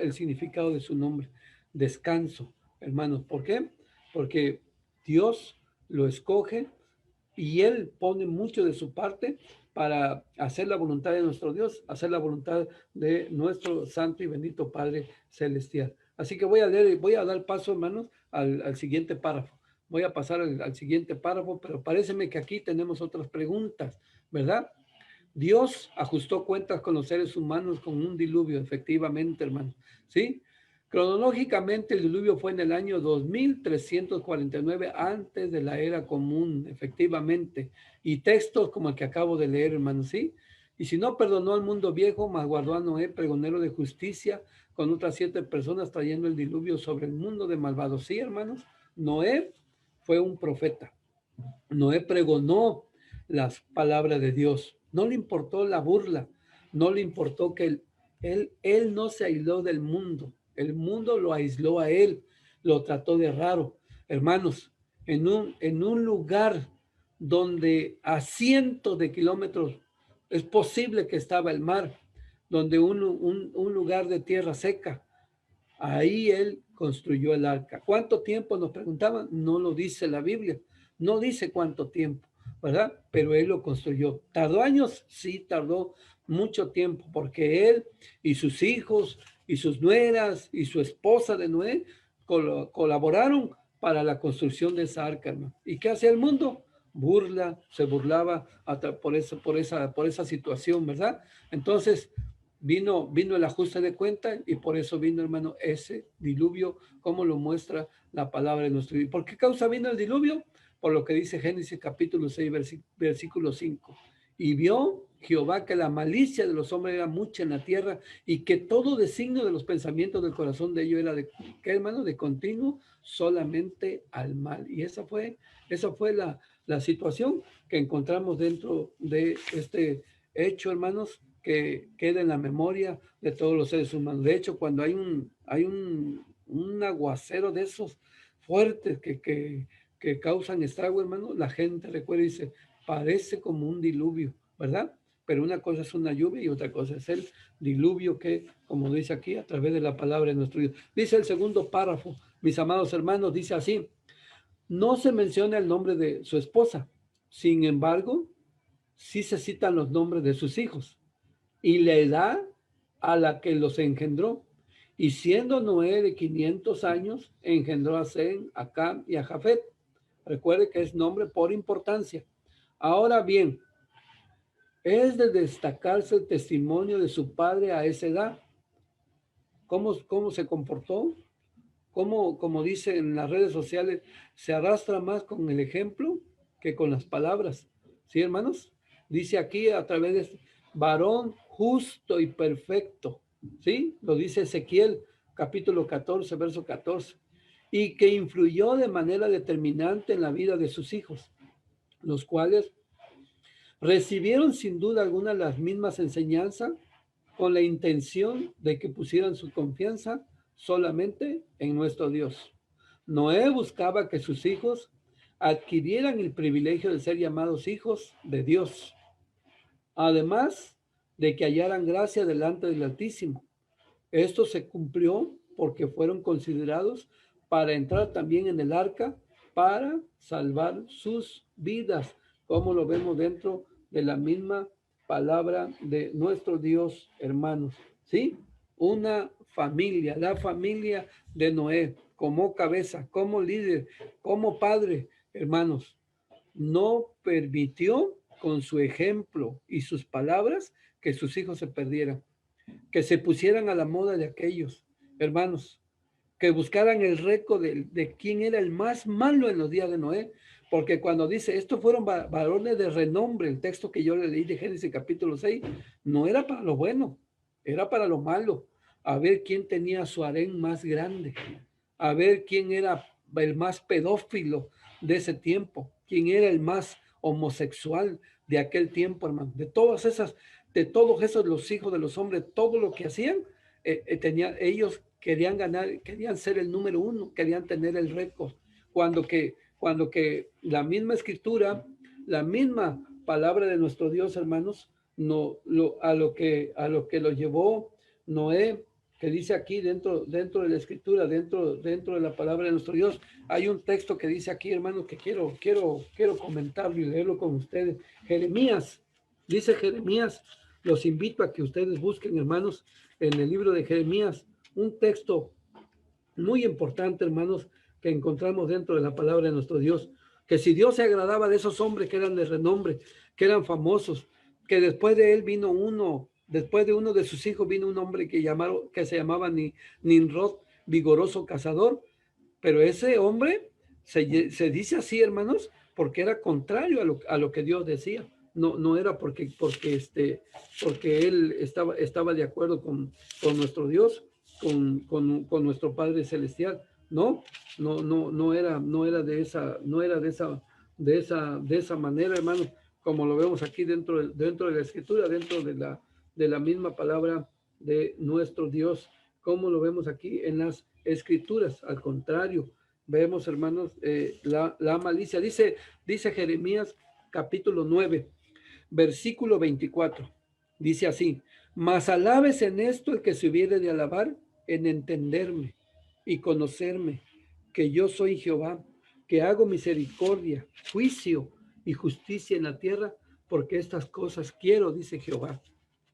el significado de su nombre, descanso, hermanos. ¿Por qué? Porque Dios lo escoge y él pone mucho de su parte para hacer la voluntad de nuestro Dios, hacer la voluntad de nuestro santo y bendito Padre Celestial. Así que voy a dar paso, hermanos, al siguiente párrafo. Voy a pasar al siguiente párrafo, pero paréceme que aquí tenemos otras preguntas, ¿verdad? Dios ajustó cuentas con los seres humanos con un diluvio, efectivamente, hermano. ¿Sí? Cronológicamente, el diluvio fue en el año 2349 antes de la era común, efectivamente. Y textos como el que acabo de leer, hermano, ¿sí? Y si no perdonó al mundo viejo, mas guardó a Noé, pregonero de justicia, con otras 7 personas trayendo el diluvio sobre el mundo de malvados. Sí, hermanos, Noé fue un profeta. Noé pregonó las palabras de Dios. No le importó la burla, no le importó que él no se aisló del mundo. El mundo lo aisló a él, lo trató de raro. Hermanos, en un lugar donde a cientos de kilómetros es posible que estaba el mar, donde un lugar de tierra seca, ahí él construyó el arca. ¿Cuánto tiempo nos preguntaban? No lo dice la Biblia, no dice cuánto tiempo, ¿verdad? Pero él lo construyó. ¿Tardó años? Sí, tardó mucho tiempo, porque él y sus hijos y sus nueras y su esposa de Noé colaboraron para la construcción de esa arca, hermano. ¿Y qué hacía el mundo? Se burlaba por esa situación, ¿verdad? Entonces vino el ajuste de cuenta y por eso vino, hermano, ese diluvio, como lo muestra la palabra de nuestro Dios. ¿Por qué causa vino el diluvio? Por lo que dice Génesis capítulo 6, versículo 5. Y vio Jehová que la malicia de los hombres era mucha en la tierra y que todo designio de los pensamientos del corazón de ellos era de, ¿qué, hermano? De continuo solamente al mal. Y esa fue la situación que encontramos dentro de este hecho, hermanos, que queda en la memoria de todos los seres humanos. De hecho, cuando hay un aguacero de esos fuertes que causan estrago, hermano, la gente recuerda y dice, parece como un diluvio, ¿verdad? Pero una cosa es una lluvia y otra cosa es el diluvio que, como dice aquí, a través de la palabra de nuestro Dios. Dice el segundo párrafo, mis amados hermanos, dice así, no se menciona el nombre de su esposa, sin embargo, sí se citan los nombres de sus hijos y la edad a la que los engendró. Y siendo Noé de 500 años, engendró a Sem, a Cam y a Jafet. Recuerde que es nombre por importancia. Ahora bien, es de destacarse el testimonio de su padre a esa edad. ¿Cómo se comportó? Como dice en las redes sociales, se arrastra más con el ejemplo que con las palabras. ¿Sí, hermanos? Dice aquí a través de este, varón justo y perfecto. ¿Sí? Lo dice Ezequiel, capítulo 14, verso 14. Y que influyó de manera determinante en la vida de sus hijos, los cuales recibieron sin duda alguna las mismas enseñanzas con la intención de que pusieran su confianza solamente en nuestro Dios. Noé buscaba que sus hijos adquirieran el privilegio de ser llamados hijos de Dios, además de que hallaran gracia delante del Altísimo. Esto se cumplió porque fueron considerados para entrar también en el arca para salvar sus vidas, como lo vemos dentro de la misma palabra de nuestro Dios, hermanos. ¿Sí? Una familia, la familia de Noé, como cabeza, como líder, como padre, hermanos, no permitió con su ejemplo y sus palabras que sus hijos se perdieran, que se pusieran a la moda de aquellos, hermanos, que buscaran el récord de quién era el más malo en los días de Noé, porque cuando dice, estos fueron varones de renombre, el texto que yo le leí de Génesis capítulo 6, no era para lo bueno, era para lo malo, a ver quién tenía su harén más grande, a ver quién era el más pedófilo de ese tiempo, quién era el más homosexual de aquel tiempo, hermano, de todos esos los hijos de los hombres, todo lo que hacían, ellos querían ganar, querían ser el número uno, querían tener el récord, cuando que la misma escritura, la misma palabra de nuestro Dios, hermanos, no, a lo que lo llevó Noé, que dice aquí dentro de la escritura, dentro de la palabra de nuestro Dios, hay un texto que dice aquí, hermanos, que quiero comentarlo y leerlo con ustedes. Jeremías, dice Jeremías, los invito a que ustedes busquen, hermanos, en el libro de Jeremías, un texto muy importante, hermanos, que encontramos dentro de la palabra de nuestro Dios, que si Dios se agradaba de esos hombres que eran de renombre, que eran famosos, que después de él vino uno, después de uno de sus hijos vino un hombre que se llamaba Nimrod, vigoroso cazador, pero ese hombre se dice así, hermanos, porque era contrario a lo que Dios decía. No era porque él estaba de acuerdo con nuestro Dios, con nuestro Padre Celestial. No era de esa manera, hermanos, como lo vemos aquí dentro de la escritura, dentro de la misma palabra de nuestro Dios, como lo vemos aquí en las escrituras. Al contrario, vemos, hermanos, la malicia. Dice Jeremías capítulo 9, versículo 24. Dice así, mas alabes en esto el que se hubiere de alabar, en entenderme y conocerme, que yo soy Jehová, que hago misericordia, juicio y justicia en la tierra, porque estas cosas quiero, dice Jehová.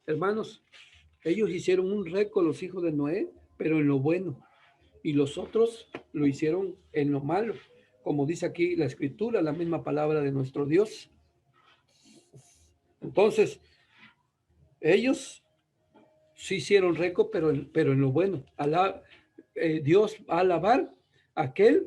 Hermanos, ellos hicieron un récord, los hijos de Noé, pero en lo bueno. y los otros lo hicieron en lo malo, como dice aquí la escritura, la misma palabra de nuestro Dios. Entonces, ellos sí hicieron récord, pero en lo bueno. Dios va a alabar a aquel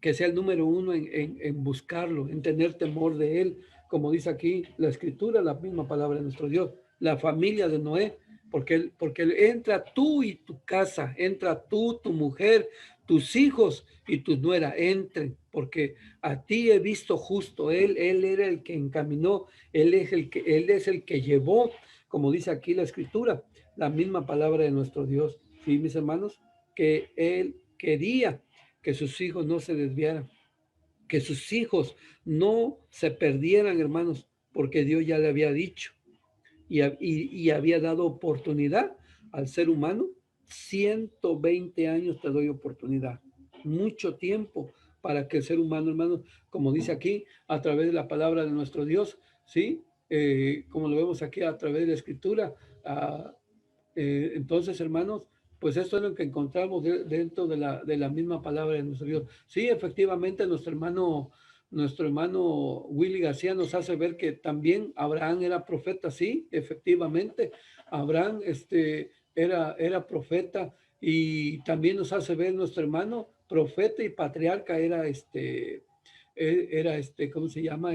que sea el número uno en buscarlo, en tener temor de él, como dice aquí la escritura, la misma palabra de nuestro Dios, la familia de Noé, porque él entra tú y tu casa, entra tú, tu mujer, tus hijos y tus nueras, entren, porque a ti he visto justo, él era el que encaminó, él es el que llevó, como dice aquí la escritura, la misma palabra de nuestro Dios. Sí, mis hermanos, que él quería que sus hijos no se desviaran, que sus hijos no se perdieran, hermanos, porque Dios ya le había dicho y había dado oportunidad al ser humano. 120 años te doy oportunidad, mucho tiempo para que el ser humano, hermanos, como dice aquí, a través de la palabra de nuestro Dios, ¿sí? Como lo vemos aquí a través de la escritura, uh, entonces, hermanos, pues esto es lo que encontramos dentro de la misma palabra de nuestro Dios. Sí, efectivamente, nuestro hermano Willy García nos hace ver que también Abraham era profeta, sí, efectivamente, Abraham era profeta y también nos hace ver nuestro hermano profeta y patriarca ¿cómo se llama?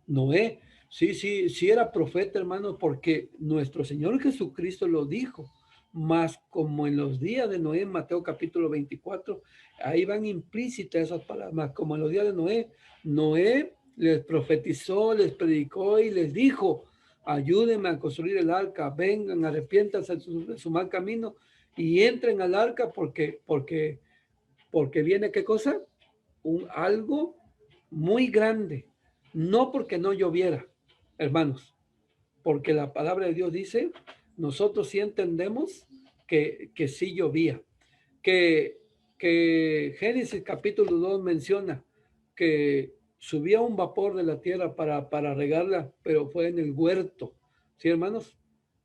Noé. Sí, sí, sí era profeta, hermano, porque nuestro Señor Jesucristo lo dijo. Más como en los días de Noé, Mateo capítulo 24, ahí van implícitas esas palabras, más como en los días de Noé, Noé les profetizó, les predicó y les dijo, ayúdenme a construir el arca, vengan, arrepiéntanse de su mal camino y entren al arca porque viene, ¿qué cosa? Algo muy grande, no porque no lloviera, hermanos, porque la palabra de Dios dice, nosotros sí entendemos que sí llovía, que, que Génesis capítulo 2 menciona que subía un vapor de la tierra para regarla, pero fue en el huerto, ¿sí, hermanos?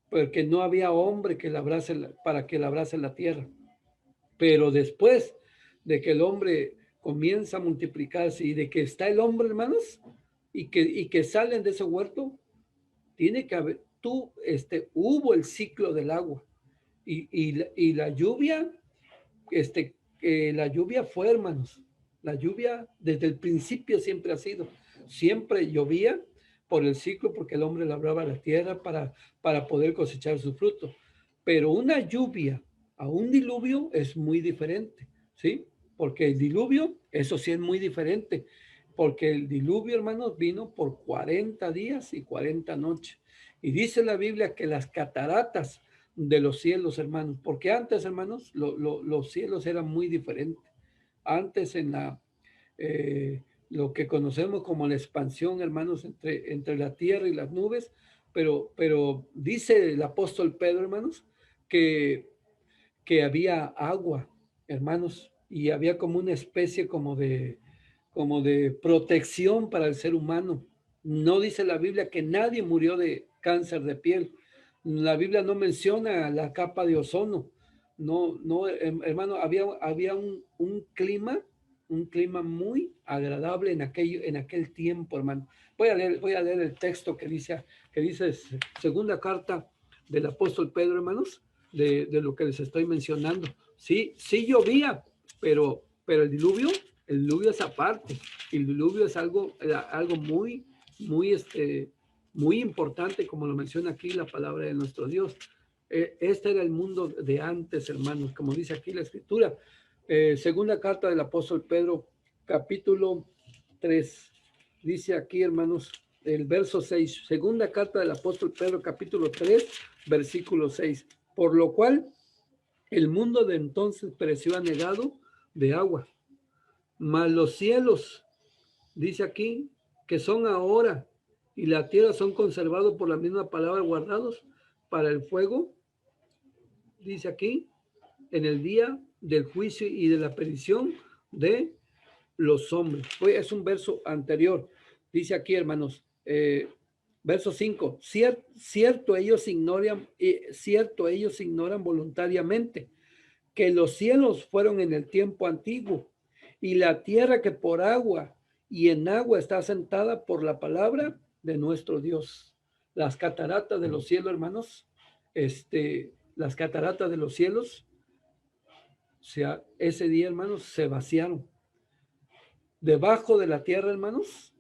Porque no había hombre que labrase para que labrase la tierra. Pero después de que el hombre comienza a multiplicarse y de que está el hombre, hermanos, y que salen de ese huerto, tiene que haber, hubo el ciclo del agua y la lluvia, la lluvia fue, hermanos, la lluvia desde el principio siempre ha sido, siempre llovía por el ciclo porque el hombre labraba la tierra para poder cosechar su fruto. Pero una lluvia a un diluvio es muy diferente, ¿sí? Porque el diluvio, eso sí es muy diferente, porque el diluvio, hermanos, vino por 40 días y 40 noches. Y dice la Biblia que las cataratas de los cielos, hermanos, porque antes, hermanos, los cielos eran muy diferentes. Antes lo que conocemos como la expansión, hermanos, entre la tierra y las nubes, pero dice el apóstol Pedro, hermanos, que, que había agua, hermanos, y había como una especie como de protección para el ser humano. No dice la Biblia que nadie murió de cáncer de piel. La Biblia no menciona la capa de ozono. No, no, hermano, había un clima muy agradable en aquel tiempo, hermano. Voy a leer el texto que dice segunda carta del apóstol Pedro, hermanos, de lo que les estoy mencionando. Sí, sí llovía, pero el diluvio es aparte. El diluvio es algo muy, muy, muy importante, como lo menciona aquí la palabra de nuestro Dios. Este era el mundo de antes, hermanos, como dice aquí la escritura. Segunda carta del apóstol Pedro, capítulo 3. Dice aquí, hermanos, el verso 6. Segunda carta del apóstol Pedro, capítulo 3, versículo 6. Por lo cual el mundo de entonces pereció anegado de agua, mas los cielos, dice aquí, que son ahora y la tierra son conservados por la misma palabra, guardados para el fuego, dice aquí, en el día del juicio y de la perdición de los hombres. Pues es un verso anterior. Dice aquí, hermanos, verso 5, cierto ellos ignoran voluntariamente que los cielos fueron en el tiempo antiguo, y la tierra que por agua y en agua está sentada por la palabra de nuestro Dios. Las cataratas de los cielos, hermanos, las cataratas de los cielos, o sea, ese día, hermanos, se vaciaron. Debajo de la tierra, hermanos,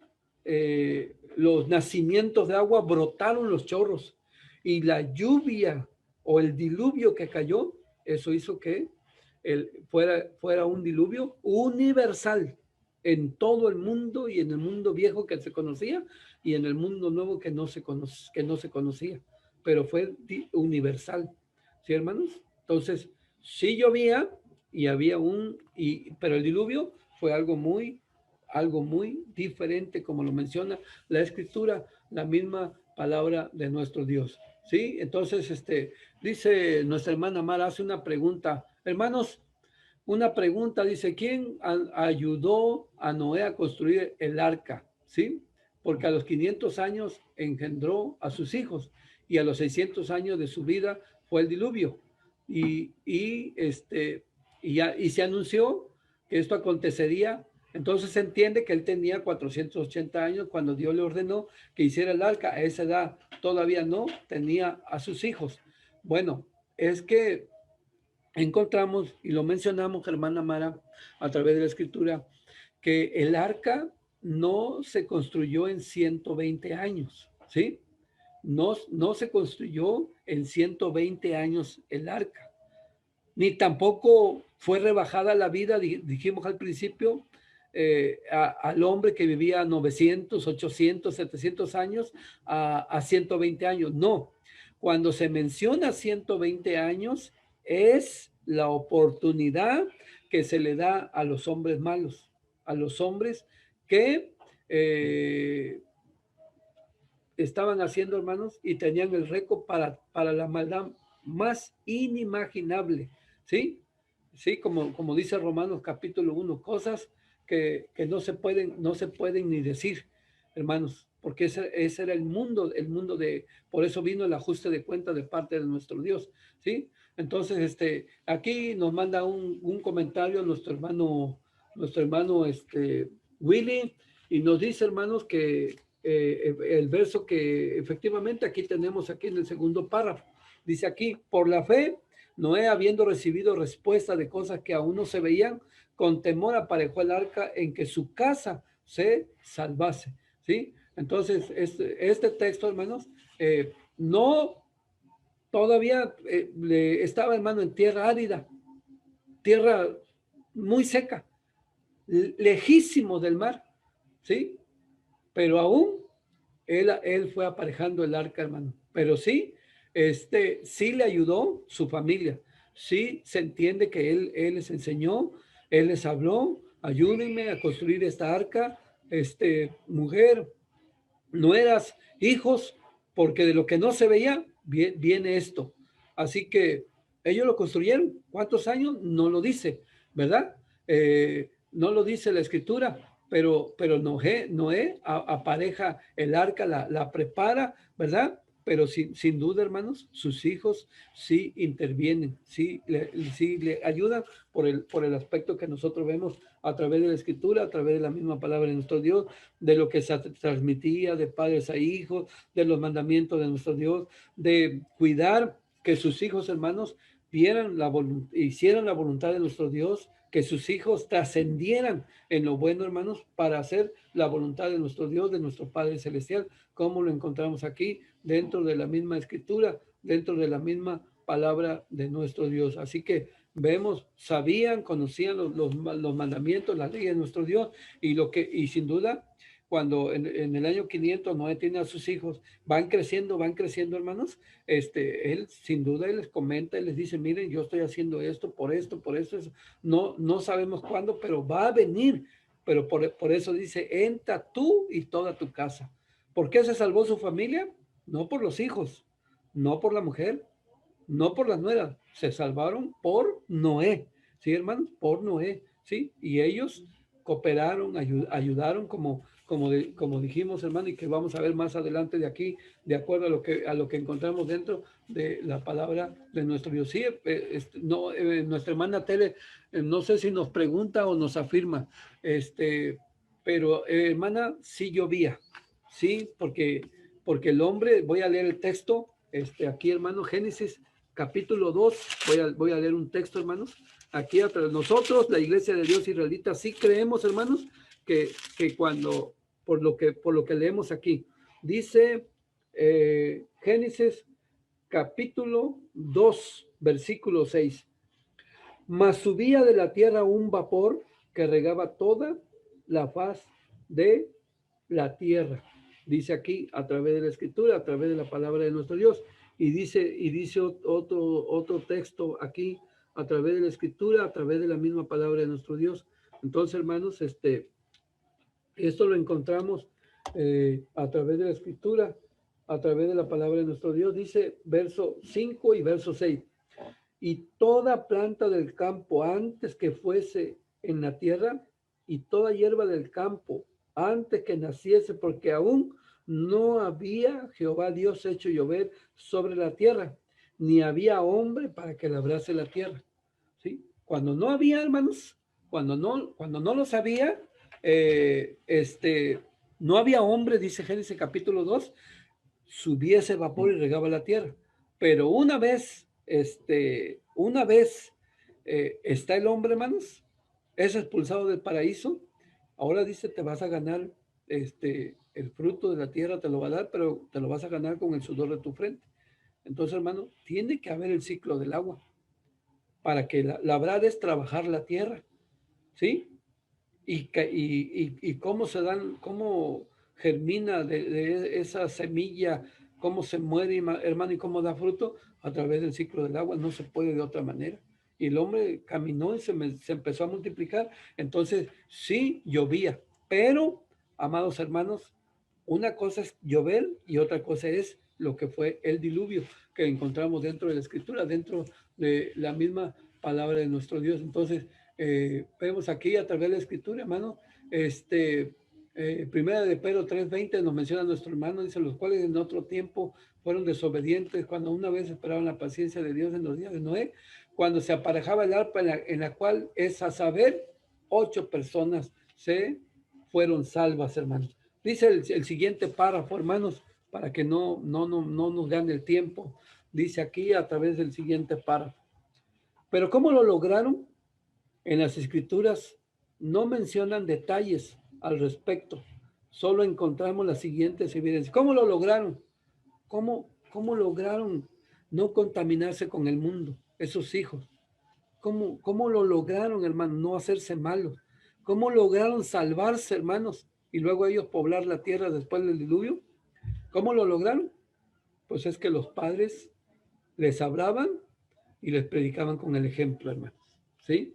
los nacimientos de agua brotaron los chorros, y la lluvia o el diluvio que cayó, eso hizo que fuera un diluvio universal en todo el mundo, y en el mundo viejo que se conocía y en el mundo nuevo que no se conocía, pero fue universal. ¿Sí, hermanos? Entonces, sí llovía y había pero el diluvio fue algo muy diferente, como lo menciona la escritura, la misma palabra de nuestro Dios. ¿Sí? Entonces, dice nuestra hermana Mara, hace una pregunta. Hermanos, una pregunta, dice, ¿quién ayudó a Noé a construir el arca? ¿Sí? Porque a los 500 años engendró a sus hijos, y a los 600 años de su vida fue el diluvio. Y se anunció que esto acontecería. Entonces se entiende que él tenía 480 años cuando Dios le ordenó que hiciera el arca. A esa edad todavía no tenía a sus hijos. Bueno, es que encontramos y lo mencionamos, hermana Mara, a través de la escritura, que el arca no se construyó en 120 años, ¿sí? No se construyó en 120 años el arca, ni tampoco fue rebajada la vida, dijimos al principio, al hombre que vivía 900, 800, 700 años a 120 años. No, cuando se menciona 120 años es la oportunidad que se le da a los hombres malos, a los hombres que estaban haciendo, hermanos, y tenían el récord para la maldad más inimaginable, ¿sí? Sí, como dice Romanos capítulo 1, cosas que no se pueden ni decir, hermanos, porque ese era el mundo por eso vino el ajuste de cuenta de parte de nuestro Dios, ¿sí? Entonces, aquí nos manda un comentario nuestro hermano, Willy, y nos dice, hermanos, que el verso que efectivamente aquí tenemos aquí en el segundo párrafo, dice aquí, por la fe, Noé, habiendo recibido respuesta de cosas que aún no se veían, con temor aparejó el arca en que su casa se salvase, ¿sí? Entonces, este texto, hermanos, no, todavía estaba, hermano, en tierra árida, tierra muy seca, lejísimo del mar, ¿sí? Pero aún él fue aparejando el arca, hermano. Pero sí, sí le ayudó su familia. Sí se entiende que él les enseñó, él les habló, ayúdenme a construir esta arca, mujer, nueras, hijos, porque de lo que no se veía, viene esto. Así que ellos lo construyeron. ¿Cuántos años? No lo dice, ¿verdad? No lo dice la escritura, pero Noé apareja el arca, la prepara, ¿verdad? Pero sin duda, hermanos, sus hijos sí intervienen, sí le ayudan por el aspecto que nosotros vemos a través de la escritura, a través de la misma palabra de nuestro Dios, de lo que se transmitía de padres a hijos, de los mandamientos de nuestro Dios, de cuidar que sus hijos, hermanos, hicieran la voluntad de nuestro Dios, que sus hijos trascendieran en lo bueno, hermanos, para hacer la voluntad de nuestro Dios, de nuestro Padre Celestial, como lo encontramos aquí dentro de la misma escritura, dentro de la misma palabra de nuestro Dios. Así que vemos, sabían, conocían los mandamientos, las leyes de nuestro Dios, y sin duda, cuando en el año 500 Noé tiene a sus hijos, van creciendo, hermanos, él sin duda él les comenta, él les dice, miren, yo estoy haciendo esto, por esto, eso. No sabemos cuándo, pero va a venir. Pero por eso dice, entra tú y toda tu casa. ¿Por qué se salvó su familia? No por los hijos, no por la mujer, no por las nueras, se salvaron por Noé, ¿sí, hermanos? Por Noé, ¿sí? Y ellos cooperaron, ayudaron, como dijimos, hermano, y que vamos a ver más adelante de aquí, de acuerdo a lo que encontramos dentro de la palabra de nuestro Dios. Sí, no, nuestra hermana Tere, no sé si nos pregunta o nos afirma, pero hermana, sí llovía, sí, porque el hombre, voy a leer el texto, aquí, hermano, Génesis capítulo 2, voy a leer un texto, hermanos. Aquí nosotros, la iglesia de Dios israelita, sí creemos, hermanos, que cuando, por lo que leemos aquí, dice Génesis capítulo 2, versículo 6. Mas subía de la tierra un vapor que regaba toda la faz de la tierra. Dice aquí, a través de la escritura, a través de la palabra de nuestro Dios. Y dice otro texto aquí, a través de la escritura, a través de la misma palabra de nuestro Dios. Entonces, hermanos, esto lo encontramos a través de la escritura, a través de la palabra de nuestro Dios. Dice verso 5 y verso 6. Y toda planta del campo antes que fuese en la tierra, y toda hierba del campo antes que naciese, porque aún no había Jehová Dios hecho llover sobre la tierra, ni había hombre para que labrase la tierra. ¿Sí? Cuando no había, hermanos, cuando no lo sabía, no había hombre, dice Génesis capítulo 2, subiese vapor y regaba la tierra. Pero una vez está el hombre, hermanos, es expulsado del paraíso, ahora dice, te vas a ganar el fruto de la tierra, te lo va a dar, pero te lo vas a ganar con el sudor de tu frente. Entonces, hermano, tiene que haber el ciclo del agua. Para que labrar es trabajar la tierra, ¿sí? Y cómo cómo germina de esa semilla, cómo se muere, hermano, y cómo da fruto a través del ciclo del agua. No se puede de otra manera. Y el hombre caminó y se empezó a multiplicar. Entonces, sí, llovía. Pero, amados hermanos, una cosa es llover y otra cosa es lo que fue el diluvio que encontramos dentro de la escritura, dentro de la misma palabra de nuestro Dios. Entonces, vemos aquí a través de la escritura, hermano, primera de Pedro 3:20 nos menciona nuestro hermano, dice, los cuales en otro tiempo fueron desobedientes cuando una vez esperaban la paciencia de Dios en los días de Noé, cuando se aparejaba el arpa en la cual es a saber, 8 personas se fueron salvas, hermanos. Dice el siguiente párrafo, hermanos, para que no nos gane el tiempo. Dice aquí a través del siguiente párrafo. Pero ¿cómo lo lograron? En las escrituras no mencionan detalles al respecto. Solo encontramos las siguientes evidencias. ¿Cómo lo lograron? ¿Cómo lograron no contaminarse con el mundo, esos hijos? ¿Cómo lo lograron, hermanos, no hacerse malos? ¿Cómo lograron salvarse, hermanos, y luego ellos poblar la tierra después del diluvio? ¿Cómo lo lograron? Pues es que los padres les hablaban y les predicaban con el ejemplo, hermanos. ¿Sí?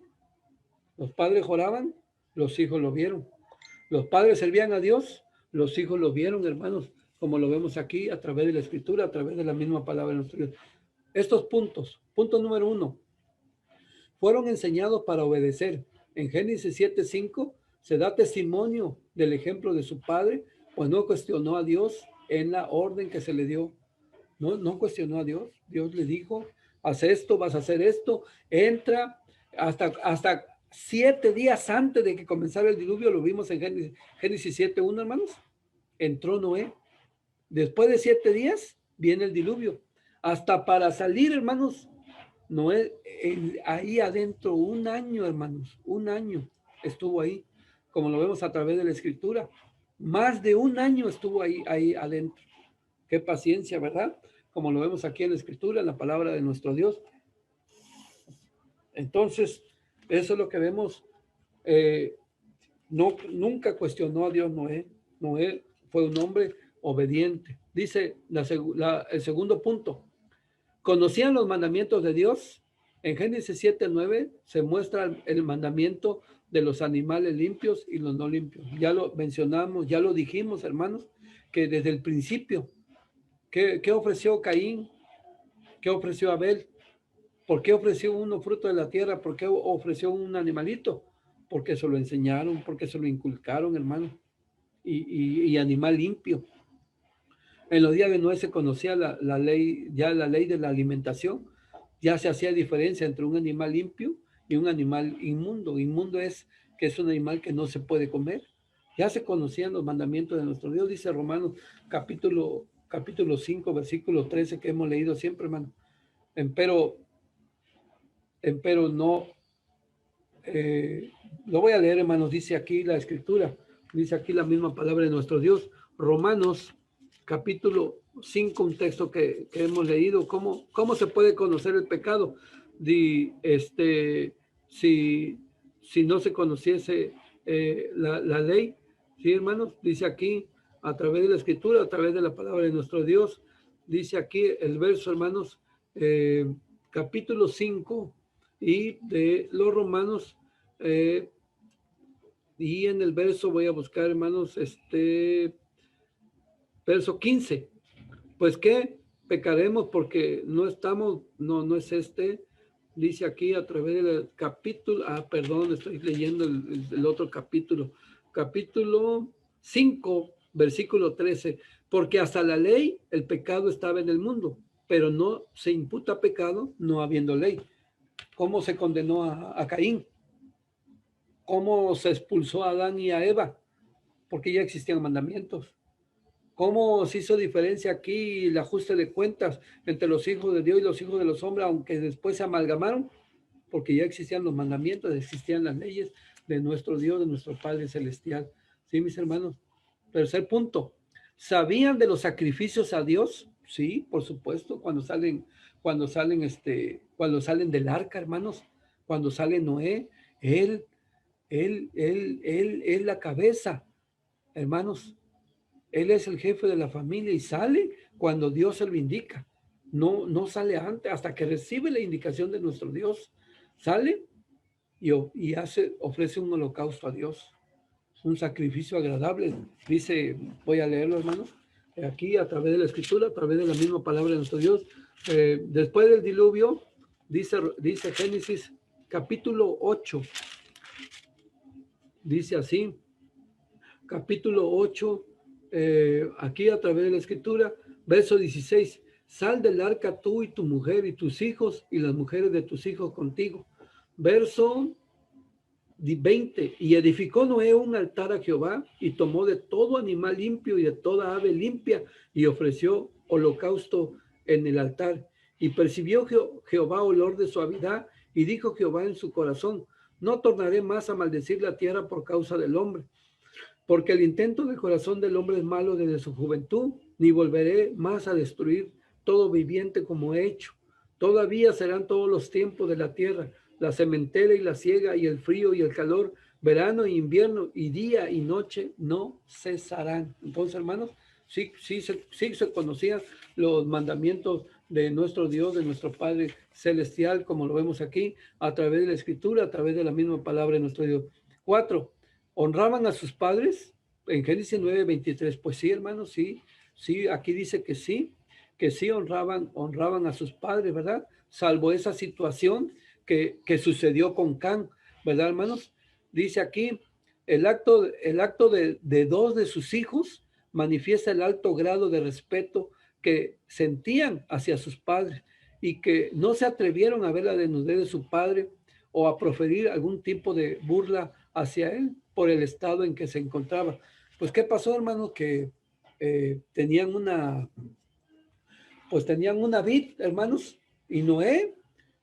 Los padres oraban, los hijos lo vieron. Los padres servían a Dios, los hijos lo vieron, hermanos, como lo vemos aquí a través de la escritura, a través de la misma palabra de nuestro Dios. Estos puntos. Punto número 1. Fueron enseñados para obedecer. En Génesis 7:5 se da testimonio del ejemplo de su padre, pues no cuestionó a Dios en la orden que se le dio. No cuestionó a Dios. Dios le dijo, haz esto, vas a hacer esto, entra. Hasta 7 días antes de que comenzara el diluvio, lo vimos en Génesis 7:1, hermanos. Entró Noé. Después de 7 días viene el diluvio. Hasta para salir, hermanos, Noé ahí adentro, 1 año, hermanos, 1 año estuvo ahí, como lo vemos a través de la escritura. Más de 1 año estuvo ahí adentro. Qué paciencia, ¿verdad? Como lo vemos aquí en la escritura, en la palabra de nuestro Dios. Entonces, eso es lo que vemos. Nunca cuestionó a Dios Noé. Noé fue un hombre obediente. Dice el segundo punto. ¿Conocían los mandamientos de Dios? En Génesis 7:9 se muestra el mandamiento de los animales limpios y los no limpios. Ya lo mencionamos, ya lo dijimos, hermanos, que desde el principio, ¿qué ofreció Caín? ¿Qué ofreció Abel? ¿Por qué ofreció uno fruto de la tierra? ¿Por qué ofreció un animalito? porque se lo enseñaron, porque se lo inculcaron, hermano. Y animal limpio. En los días de Noé se conocía la ley, ya la ley de la alimentación. Ya se hacía diferencia entre un animal limpio y un animal inmundo. Inmundo es que es un animal que no se puede comer. Ya se conocían los mandamientos de nuestro Dios, dice Romanos capítulo 5, versículo 13, que hemos leído siempre, hermano. Empero no, lo voy a leer, hermanos, dice aquí la escritura, dice aquí la misma palabra de nuestro Dios. Romanos capítulo 5, un texto que hemos leído. ¿Cómo se puede conocer el pecado? Si no se conociese la ley, ¿sí, hermanos? Dice aquí, a través de la escritura, a través de la palabra de nuestro Dios, dice aquí el verso, hermanos, capítulo 5 y de los Romanos, y en el verso voy a buscar, hermanos, verso 15. Pues qué pecaremos porque no estamos, no es dice aquí a través del capítulo, perdón, estoy leyendo el otro capítulo 5, versículo 13, porque hasta la ley el pecado estaba en el mundo, pero no se imputa pecado no habiendo ley. ¿Cómo se condenó a Caín? ¿Cómo se expulsó a Adán y a Eva? Porque ya existían mandamientos. ¿Cómo se hizo diferencia aquí el ajuste de cuentas entre los hijos de Dios y los hijos de los hombres, aunque después se amalgamaron? Porque ya existían los mandamientos, existían las leyes de nuestro Dios, de nuestro Padre Celestial. Sí, mis hermanos. Tercer punto. ¿Sabían de los sacrificios a Dios? Sí, por supuesto, cuando salen del arca, hermanos, cuando sale Noé, él es la cabeza, hermanos. Él es el jefe de la familia y sale cuando Dios se lo indica. No sale antes, hasta que recibe la indicación de nuestro Dios. Sale y ofrece un holocausto a Dios, un sacrificio agradable. Dice, voy a leerlo, hermanos, aquí a través de la escritura, a través de la misma palabra de nuestro Dios. Después del diluvio, dice Génesis capítulo 8, dice así, capítulo 8, aquí a través de la escritura, verso 16, sal del arca tú y tu mujer y tus hijos y las mujeres de tus hijos contigo. Verso 20, y edificó Noé un altar a Jehová y tomó de todo animal limpio y de toda ave limpia y ofreció holocausto en el altar. Y percibió Jehová olor de suavidad y dijo Jehová en su corazón, no tornaré más a maldecir la tierra por causa del hombre, porque el intento del corazón del hombre es malo desde su juventud, ni volveré más a destruir todo viviente como he hecho. Todavía serán todos los tiempos de la tierra, la sementera y la siega y el frío y el calor, verano e invierno y día y noche no cesarán. Entonces, hermanos, sí se conocían los mandamientos de nuestro Dios, de nuestro Padre Celestial, como lo vemos aquí, a través de la Escritura, a través de la misma palabra de nuestro Dios. 4. ¿Honraban a sus padres? En Génesis 9:23, pues sí, hermanos, sí, aquí dice que sí honraban a sus padres, ¿verdad? Salvo esa situación que sucedió con Can, ¿verdad, hermanos? Dice aquí, el acto de dos de sus hijos manifiesta el alto grado de respeto que sentían hacia sus padres y que no se atrevieron a ver la desnudez de su padre o a proferir algún tipo de burla hacia él por el estado en que se encontraba. Pues, ¿qué pasó, hermano? Que tenían una vid, hermanos, y Noé,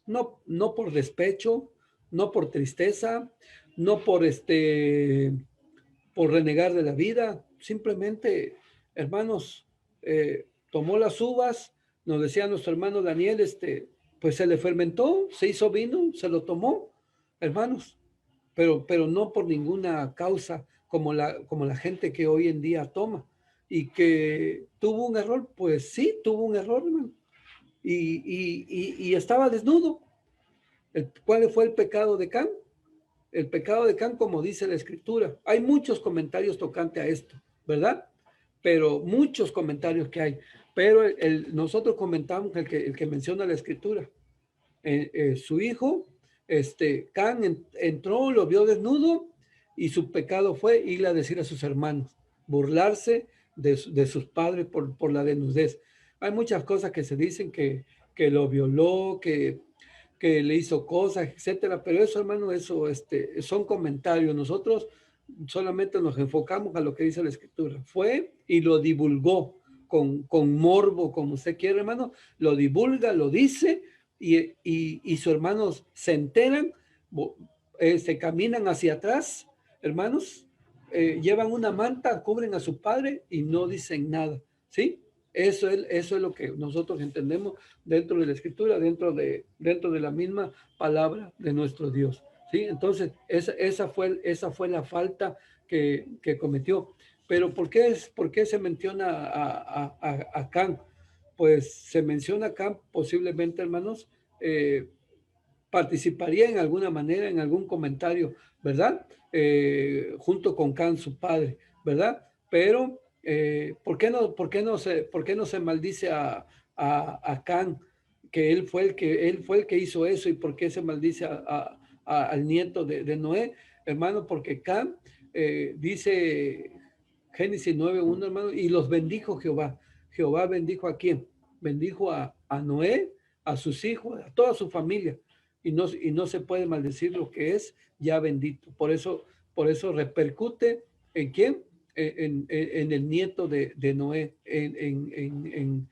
no por despecho, no por tristeza, no por renegar de la vida, simplemente, hermanos, tomó las uvas, nos decía nuestro hermano Daniel, pues se le fermentó, se hizo vino, se lo tomó, hermanos, pero no por ninguna causa como la gente que hoy en día toma. Y que tuvo un error, pues sí, tuvo un error, hermano. Y estaba desnudo. ¿Cuál fue el pecado de Can? El pecado de Can, como dice la escritura. Hay muchos comentarios tocante a esto, ¿verdad? Pero muchos comentarios que hay. Pero nosotros comentamos el que menciona la escritura. Su hijo Can entró, lo vio desnudo y su pecado fue ir a decir a sus hermanos, burlarse de sus padres por la desnudez. Hay muchas cosas que se dicen que lo violó, que le hizo cosas, etcétera, pero eso, hermano, eso son comentarios. Nosotros solamente nos enfocamos a lo que dice la Escritura. Fue y lo divulgó con morbo, como usted quiere, hermano, lo divulga, lo dice, y sus hermanos se enteran, se caminan hacia atrás, hermanos, llevan una manta, cubren a su padre y no dicen nada, ¿sí? Eso es lo que nosotros entendemos dentro de la Escritura, dentro de la misma palabra de nuestro Dios, ¿sí? Entonces, esa fue la falta que cometió. Pero ¿por qué se menciona a Can? Pues se menciona a Can posiblemente, hermanos, participaría en alguna manera, en algún comentario, ¿verdad? Junto con Can, su padre, ¿verdad? Pero, por qué no se maldice a Can, que él fue el que hizo eso, y por qué se maldice al nieto de Noé, hermano? Porque Can, dice Génesis 9:1, hermano, y los bendijo Jehová. Jehová bendijo ¿a quién? Bendijo a Noé, a sus hijos, a toda su familia, y no se puede maldecir lo que es ya bendito. Por eso repercute en quién, en el nieto de Noé, en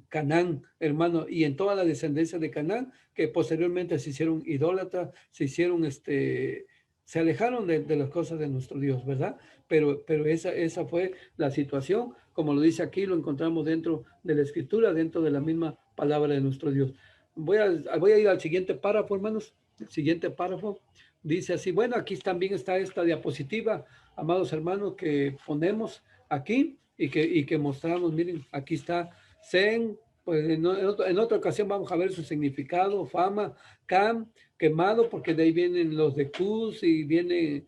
Canaán, hermano, y en toda la descendencia de Canaán, que posteriormente se hicieron idólatras, se alejaron de las cosas de nuestro Dios, ¿verdad? Pero esa fue la situación, como lo dice aquí, lo encontramos dentro de la Escritura, dentro de la misma palabra de nuestro Dios. Voy a ir al siguiente párrafo, hermanos. El siguiente párrafo dice así. Bueno, aquí también está esta diapositiva, amados hermanos, que ponemos aquí y que mostramos. Miren, aquí está Zen. Pues en otra ocasión vamos a ver su significado, fama, Cam, quemado, porque de ahí vienen los de Cus, y viene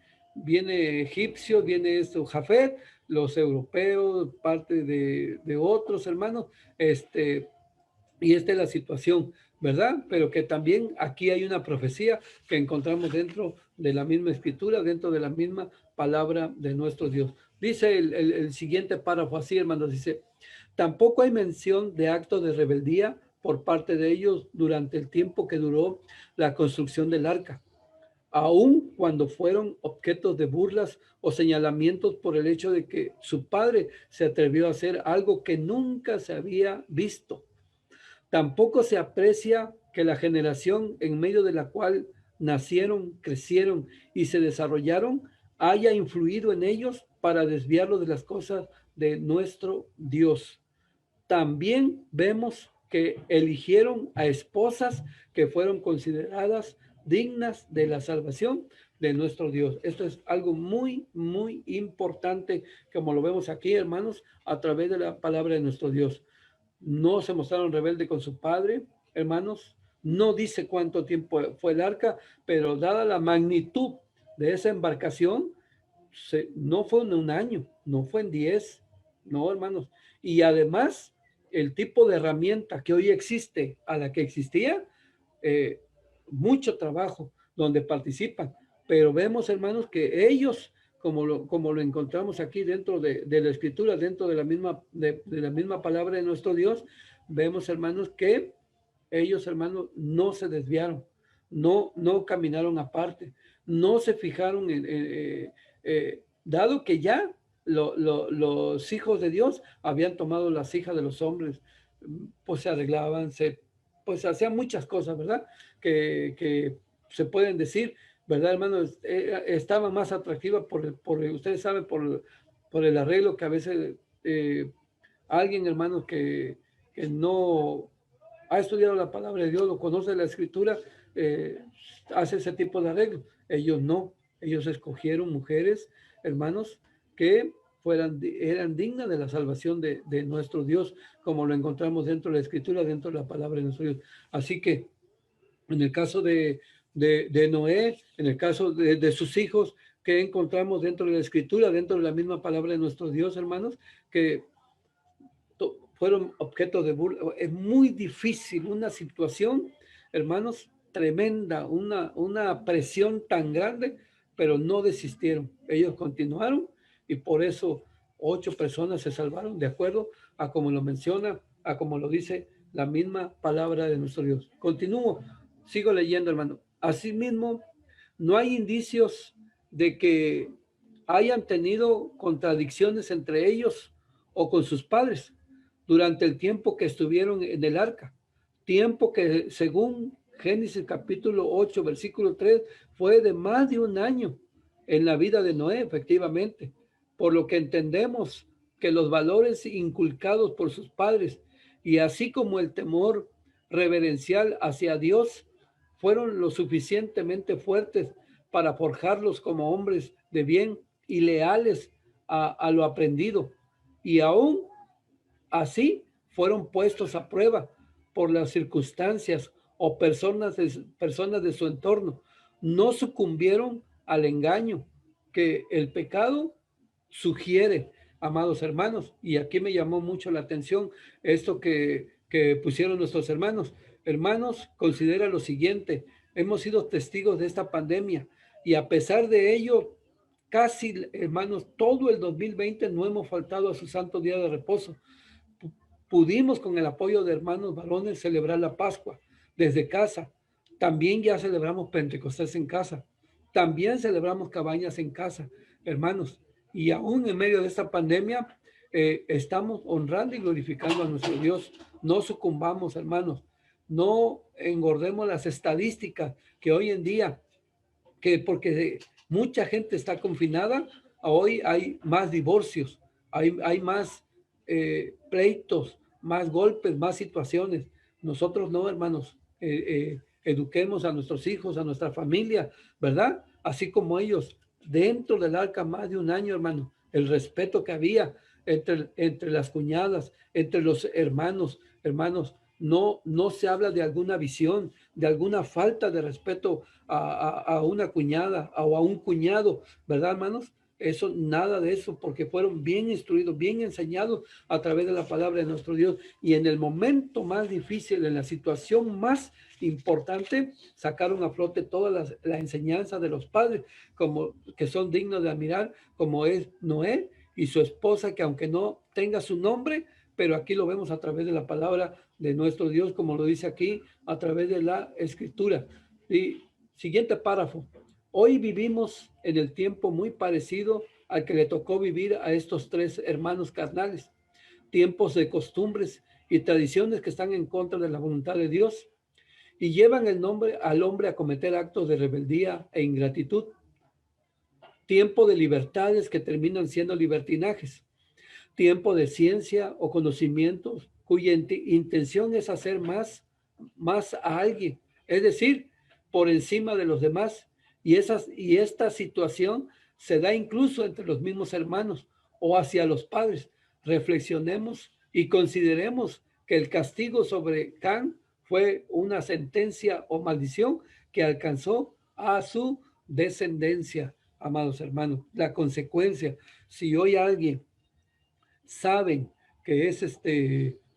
egipcio, viene esto, Jafet, los europeos, parte de otros hermanos, y esta es la situación, ¿verdad? Pero que también aquí hay una profecía que encontramos dentro de la misma escritura, dentro de la misma palabra de nuestro Dios. Dice el siguiente párrafo así, hermanos, dice: tampoco hay mención de actos de rebeldía por parte de ellos durante el tiempo que duró la construcción del arca, aun cuando fueron objetos de burlas o señalamientos por el hecho de que su padre se atrevió a hacer algo que nunca se había visto. Tampoco se aprecia que la generación en medio de la cual nacieron, crecieron y se desarrollaron haya influido en ellos para desviarlos de las cosas de nuestro Dios. También vemos que eligieron a esposas que fueron consideradas dignas de la salvación de nuestro Dios. Esto es algo muy, muy importante, como lo vemos aquí, hermanos, a través de la palabra de nuestro Dios. No se mostraron rebeldes con su padre, hermanos. No dice cuánto tiempo fue el arca, pero dada la magnitud de esa embarcación, no fue en un año, no fue en 10, no, hermanos. Y además, el tipo de herramienta que hoy existe a la que existía, eh, mucho trabajo donde participan. Pero vemos, hermanos, que ellos, como lo encontramos aquí dentro de la escritura, dentro de la misma palabra de nuestro Dios, vemos, hermanos, que ellos, hermanos, no se desviaron, no caminaron aparte, no se fijaron dado que ya los hijos de Dios habían tomado las hijas de los hombres, pues se arreglaban, pues hacían muchas cosas, ¿verdad? Que se pueden decir, ¿verdad, hermanos? Estaba más atractiva ustedes saben, por el arreglo que a veces, alguien, hermanos, que no ha estudiado la palabra de Dios, lo conoce la escritura, eh, hace ese tipo de arreglo. Ellos no, ellos escogieron mujeres, hermanos, que eran dignas de la salvación de nuestro Dios, como lo encontramos dentro de la escritura, dentro de la palabra de nuestro Dios. Así que en el caso de Noé, en el caso de sus hijos, que encontramos dentro de la escritura, dentro de la misma palabra de nuestro Dios, hermanos, que fueron objeto de burla. Es muy difícil una situación, hermanos, tremenda, una presión tan grande, pero no desistieron. Ellos continuaron y por eso 8 personas se salvaron, de acuerdo a como lo menciona, a como lo dice la misma palabra de nuestro Dios. Continúo, sigo leyendo, hermano. Asimismo, no hay indicios de que hayan tenido contradicciones entre ellos o con sus padres durante el tiempo que estuvieron en el arca. Tiempo que, según Génesis capítulo 8, versículo 3, fue de más de un año en la vida de Noé, efectivamente. Por lo que entendemos que los valores inculcados por sus padres y así como el temor reverencial hacia Dios fueron lo suficientemente fuertes para forjarlos como hombres de bien y leales a lo aprendido. Y aún así fueron puestos a prueba por las circunstancias o personas de su entorno. No sucumbieron al engaño que el pecado sugiere, amados hermanos. Y aquí me llamó mucho la atención esto que pusieron nuestros hermanos. Hermanos, considera lo siguiente: hemos sido testigos de esta pandemia y a pesar de ello, casi, hermanos, todo el 2020 no hemos faltado a su santo día de reposo. Pudimos con el apoyo de hermanos varones celebrar la Pascua desde casa. También ya celebramos Pentecostés en casa. También celebramos cabañas en casa, hermanos. Y aún en medio de esta pandemia, estamos honrando y glorificando a nuestro Dios. No sucumbamos, hermanos. No engordemos las estadísticas que hoy en día, que porque mucha gente está confinada, hoy hay más divorcios, hay más pleitos, más golpes, más situaciones. Nosotros no, hermanos, eduquemos a nuestros hijos, a nuestra familia, ¿verdad? Así como ellos, dentro del arca más de un año, hermano, el respeto que había entre las cuñadas, entre los hermanos, no se habla de alguna visión, de alguna falta de respeto a una cuñada o a un cuñado, ¿verdad, hermanos? Eso, nada de eso, porque fueron bien instruidos, bien enseñados a través de la palabra de nuestro Dios. Y en el momento más difícil, en la situación más importante, sacaron a flote toda la enseñanza de los padres, como que son dignos de admirar, como es Noé y su esposa, que aunque no tenga su nombre, pero aquí lo vemos a través de la palabra de nuestro Dios, como lo dice aquí, a través de la escritura. Y siguiente párrafo. Hoy vivimos en el tiempo muy parecido al que le tocó vivir a estos 3 hermanos carnales. Tiempos de costumbres y tradiciones que están en contra de la voluntad de Dios y llevan al hombre a cometer actos de rebeldía e ingratitud. Tiempo de libertades que terminan siendo libertinajes. Tiempo de ciencia o conocimientos cuya intención es hacer más a alguien, es decir, por encima de los demás. Y esta situación se da incluso entre los mismos hermanos o hacia los padres. Reflexionemos y consideremos que el castigo sobre Can fue una sentencia o maldición que alcanzó a su descendencia, amados hermanos. La consecuencia, si hoy alguien saben que es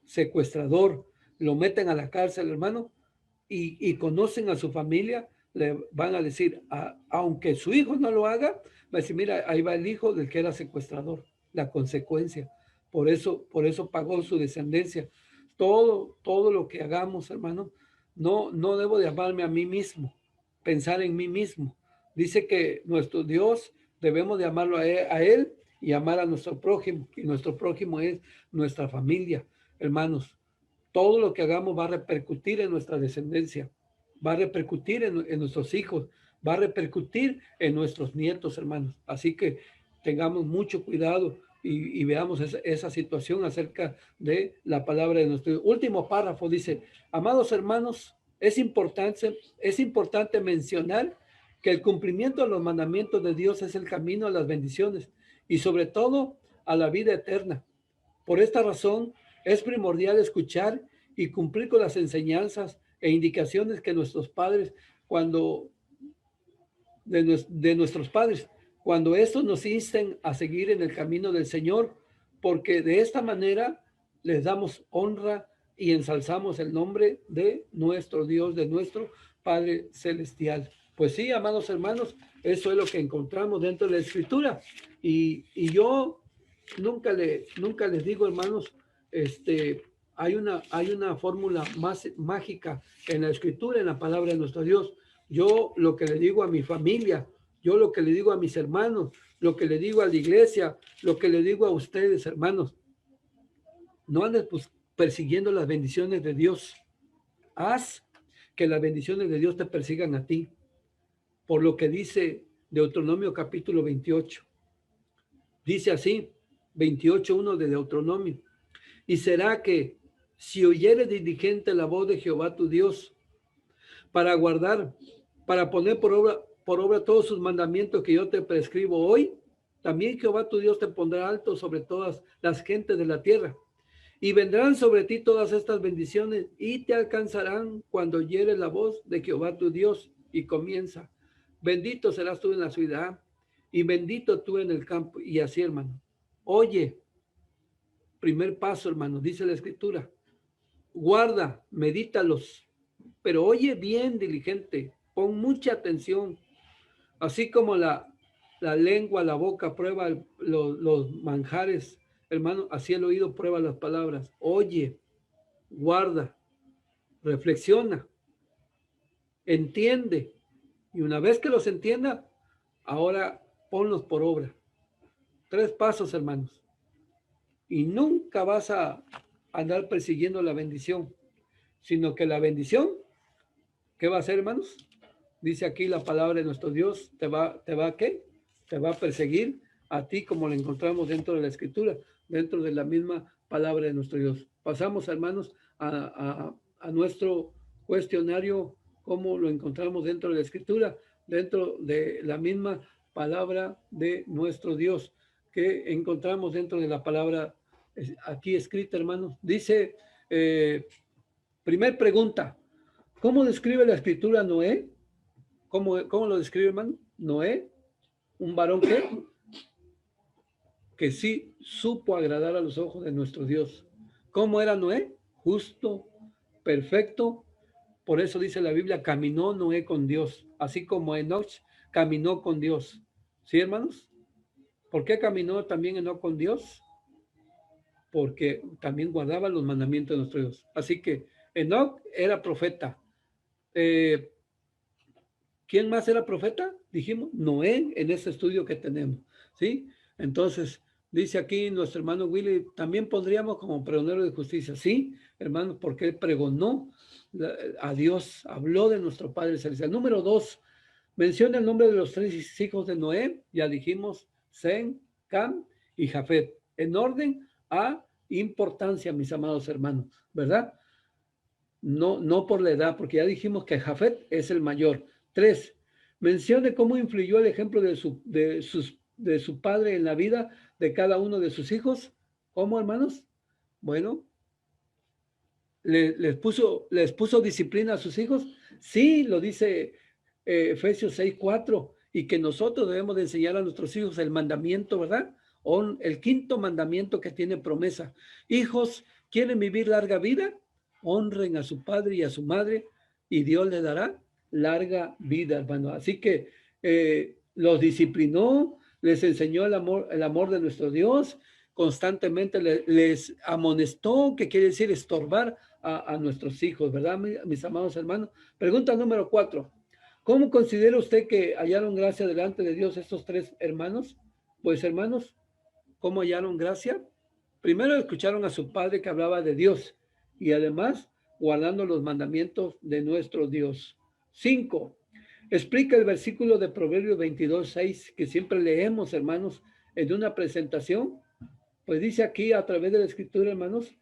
secuestrador, lo meten a la cárcel, hermano, y conocen a su familia, le van a decir, aunque su hijo no lo haga, va a decir, mira, ahí va el hijo del que era secuestrador, la consecuencia. Por eso pagó su descendencia. Todo lo que hagamos, hermano, no debo de amarme a mí mismo, pensar en mí mismo. Dice que nuestro Dios debemos de amarlo a él y amar a nuestro prójimo, y nuestro prójimo es nuestra familia, hermanos. Todo lo que hagamos va a repercutir en nuestra descendencia, va a repercutir en nuestros hijos, va a repercutir en nuestros nietos, hermanos. Así que tengamos mucho cuidado y veamos esa situación acerca de la palabra de nuestro Dios. Último párrafo dice, amados hermanos, es importante mencionar que el cumplimiento de los mandamientos de Dios es el camino a las bendiciones y sobre todo a la vida eterna. Por esta razón, es primordial escuchar y cumplir con las enseñanzas e indicaciones que nuestros padres, de nuestros padres, cuando estos nos insten a seguir en el camino del Señor, porque de esta manera les damos honra y ensalzamos el nombre de nuestro Dios, de nuestro Padre Celestial. Pues sí, amados hermanos, eso es lo que encontramos dentro de la Escritura. Y yo nunca les digo, hermanos, hay una fórmula más mágica en la Escritura, en la palabra de nuestro Dios. Yo lo que le digo a mi familia, yo lo que le digo a mis hermanos, lo que le digo a la iglesia, lo que le digo a ustedes, hermanos, no andes persiguiendo las bendiciones de Dios. Haz que las bendiciones de Dios te persigan a ti. Por lo que dice Deuteronomio capítulo 28. Dice así, 28:1 de Deuteronomio. Y será que si oyeres diligente la voz de Jehová tu Dios, para guardar, para poner por obra todos sus mandamientos que yo te prescribo hoy, también Jehová tu Dios te pondrá alto sobre todas las gentes de la tierra. Y vendrán sobre ti todas estas bendiciones y te alcanzarán cuando oyeres la voz de Jehová tu Dios. Y comienza, bendito serás tú en la ciudad y bendito tú en el campo. Y así, hermano. Oye, primer paso, hermano, dice la Escritura. Guarda, medítalos, pero oye bien diligente, pon mucha atención. Así como la lengua, la boca prueba los manjares, hermano, así el oído prueba las palabras. Oye, guarda, reflexiona, entiende. Y una vez que los entienda, ahora ponlos por obra. 3 pasos, hermanos. Y nunca vas a andar persiguiendo la bendición, sino que la bendición, ¿qué va a hacer, hermanos? Dice aquí la palabra de nuestro Dios, ¿te va qué? Te va a perseguir a ti, como lo encontramos dentro de la Escritura, dentro de la misma palabra de nuestro Dios. Pasamos, hermanos, a nuestro cuestionario, cómo lo encontramos dentro de la Escritura, dentro de la misma palabra de nuestro Dios, que encontramos dentro de la palabra aquí escrita, hermanos. Dice, primer pregunta, ¿cómo describe la Escritura a Noé? ¿Cómo lo describe, hermano? Noé, un varón que sí supo agradar a los ojos de nuestro Dios. ¿Cómo era Noé? Justo, perfecto. Por eso dice la Biblia, caminó Noé con Dios, así como Enoch caminó con Dios. ¿Sí, hermanos? ¿Por qué caminó también Enoch con Dios? Porque también guardaba los mandamientos de nuestro Dios. Así que Enoch era profeta. ¿Quién más era profeta? Dijimos, Noé, en este estudio que tenemos, ¿sí? Entonces, dice aquí nuestro hermano Willy, también pondríamos como pregonero de justicia, ¿sí? Hermanos, porque él pregonó a Dios, habló de nuestro Padre Celestial. Número 2, menciona el nombre de los 3 hijos de Noé, ya dijimos, Sem, Cam y Jafet, en orden a importancia, mis amados hermanos, ¿verdad? No por la edad, porque ya dijimos que Jafet es el mayor. 3, mencione cómo influyó el ejemplo de su padre en la vida de cada uno de sus hijos. ¿Cómo, hermanos? Bueno, les puso disciplina a sus hijos. Sí, lo dice Efesios 6:4, y que nosotros debemos de enseñar a nuestros hijos el mandamiento, ¿verdad? El quinto mandamiento que tiene promesa. Hijos, ¿quieren vivir larga vida? Honren a su padre y a su madre, y Dios les dará larga vida, hermano. Así que los disciplinó, les enseñó el amor de nuestro Dios, constantemente les amonestó, que quiere decir estorbar a nuestros hijos, ¿verdad, mis amados hermanos? Pregunta número 4. ¿Cómo considera usted que hallaron gracia delante de Dios estos 3 hermanos? Pues, hermanos, ¿cómo hallaron gracia? Primero escucharon a su padre que hablaba de Dios y además guardando los mandamientos de nuestro Dios. 5. Explica el versículo de Proverbios 22:6 que siempre leemos, hermanos, en una presentación. Pues dice aquí a través de la Escritura, hermanos,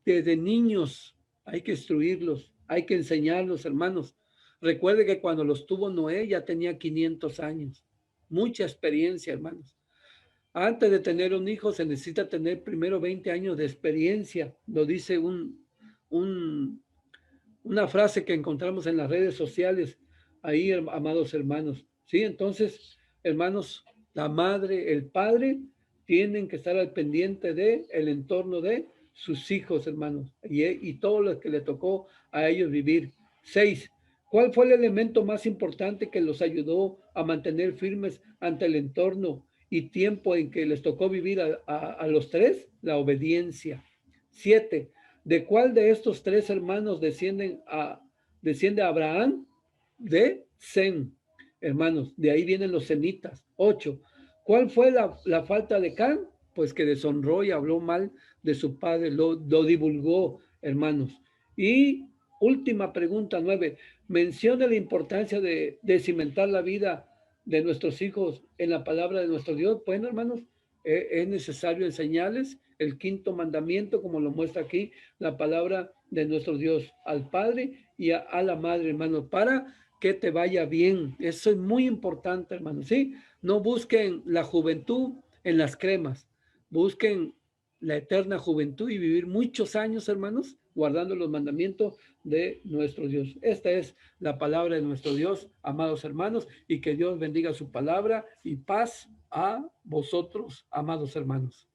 desde niños hay que instruirlos, hay que enseñarlos, hermanos. Recuerde que cuando los tuvo Noé ya tenía 500 años. Mucha experiencia, hermanos. Antes de tener un hijo se necesita tener primero 20 años de experiencia. Lo dice una frase que encontramos en las redes sociales, ahí, amados hermanos. ¿Sí? Entonces, hermanos, la madre, el padre, tienen que estar al pendiente del entorno de sus hijos, hermanos, y todo lo que le tocó a ellos vivir. 6. ¿Cuál fue el elemento más importante que los ayudó a mantener firmes ante el entorno y tiempo en que les tocó vivir a los tres? La obediencia. 7. ¿De cuál de estos tres hermanos desciende Abraham? De Sem, hermanos. De ahí vienen los semitas. 8. ¿Cuál fue la falta de Can? Pues que deshonró y habló mal de su padre, lo divulgó, hermanos. Y última pregunta, 9. Menciona la importancia de cimentar la vida de nuestros hijos en la palabra de nuestro Dios. Bueno, hermanos, es necesario enseñarles el quinto mandamiento, como lo muestra aquí la palabra de nuestro Dios, al Padre y a la Madre, hermanos, para que te vaya bien. Eso es muy importante, hermanos, ¿sí? No busquen la juventud en las cremas, busquen la eterna juventud y vivir muchos años, hermanos, guardando los mandamientos de nuestro Dios. Esta es la palabra de nuestro Dios, amados hermanos, y que Dios bendiga su palabra y paz a vosotros, amados hermanos.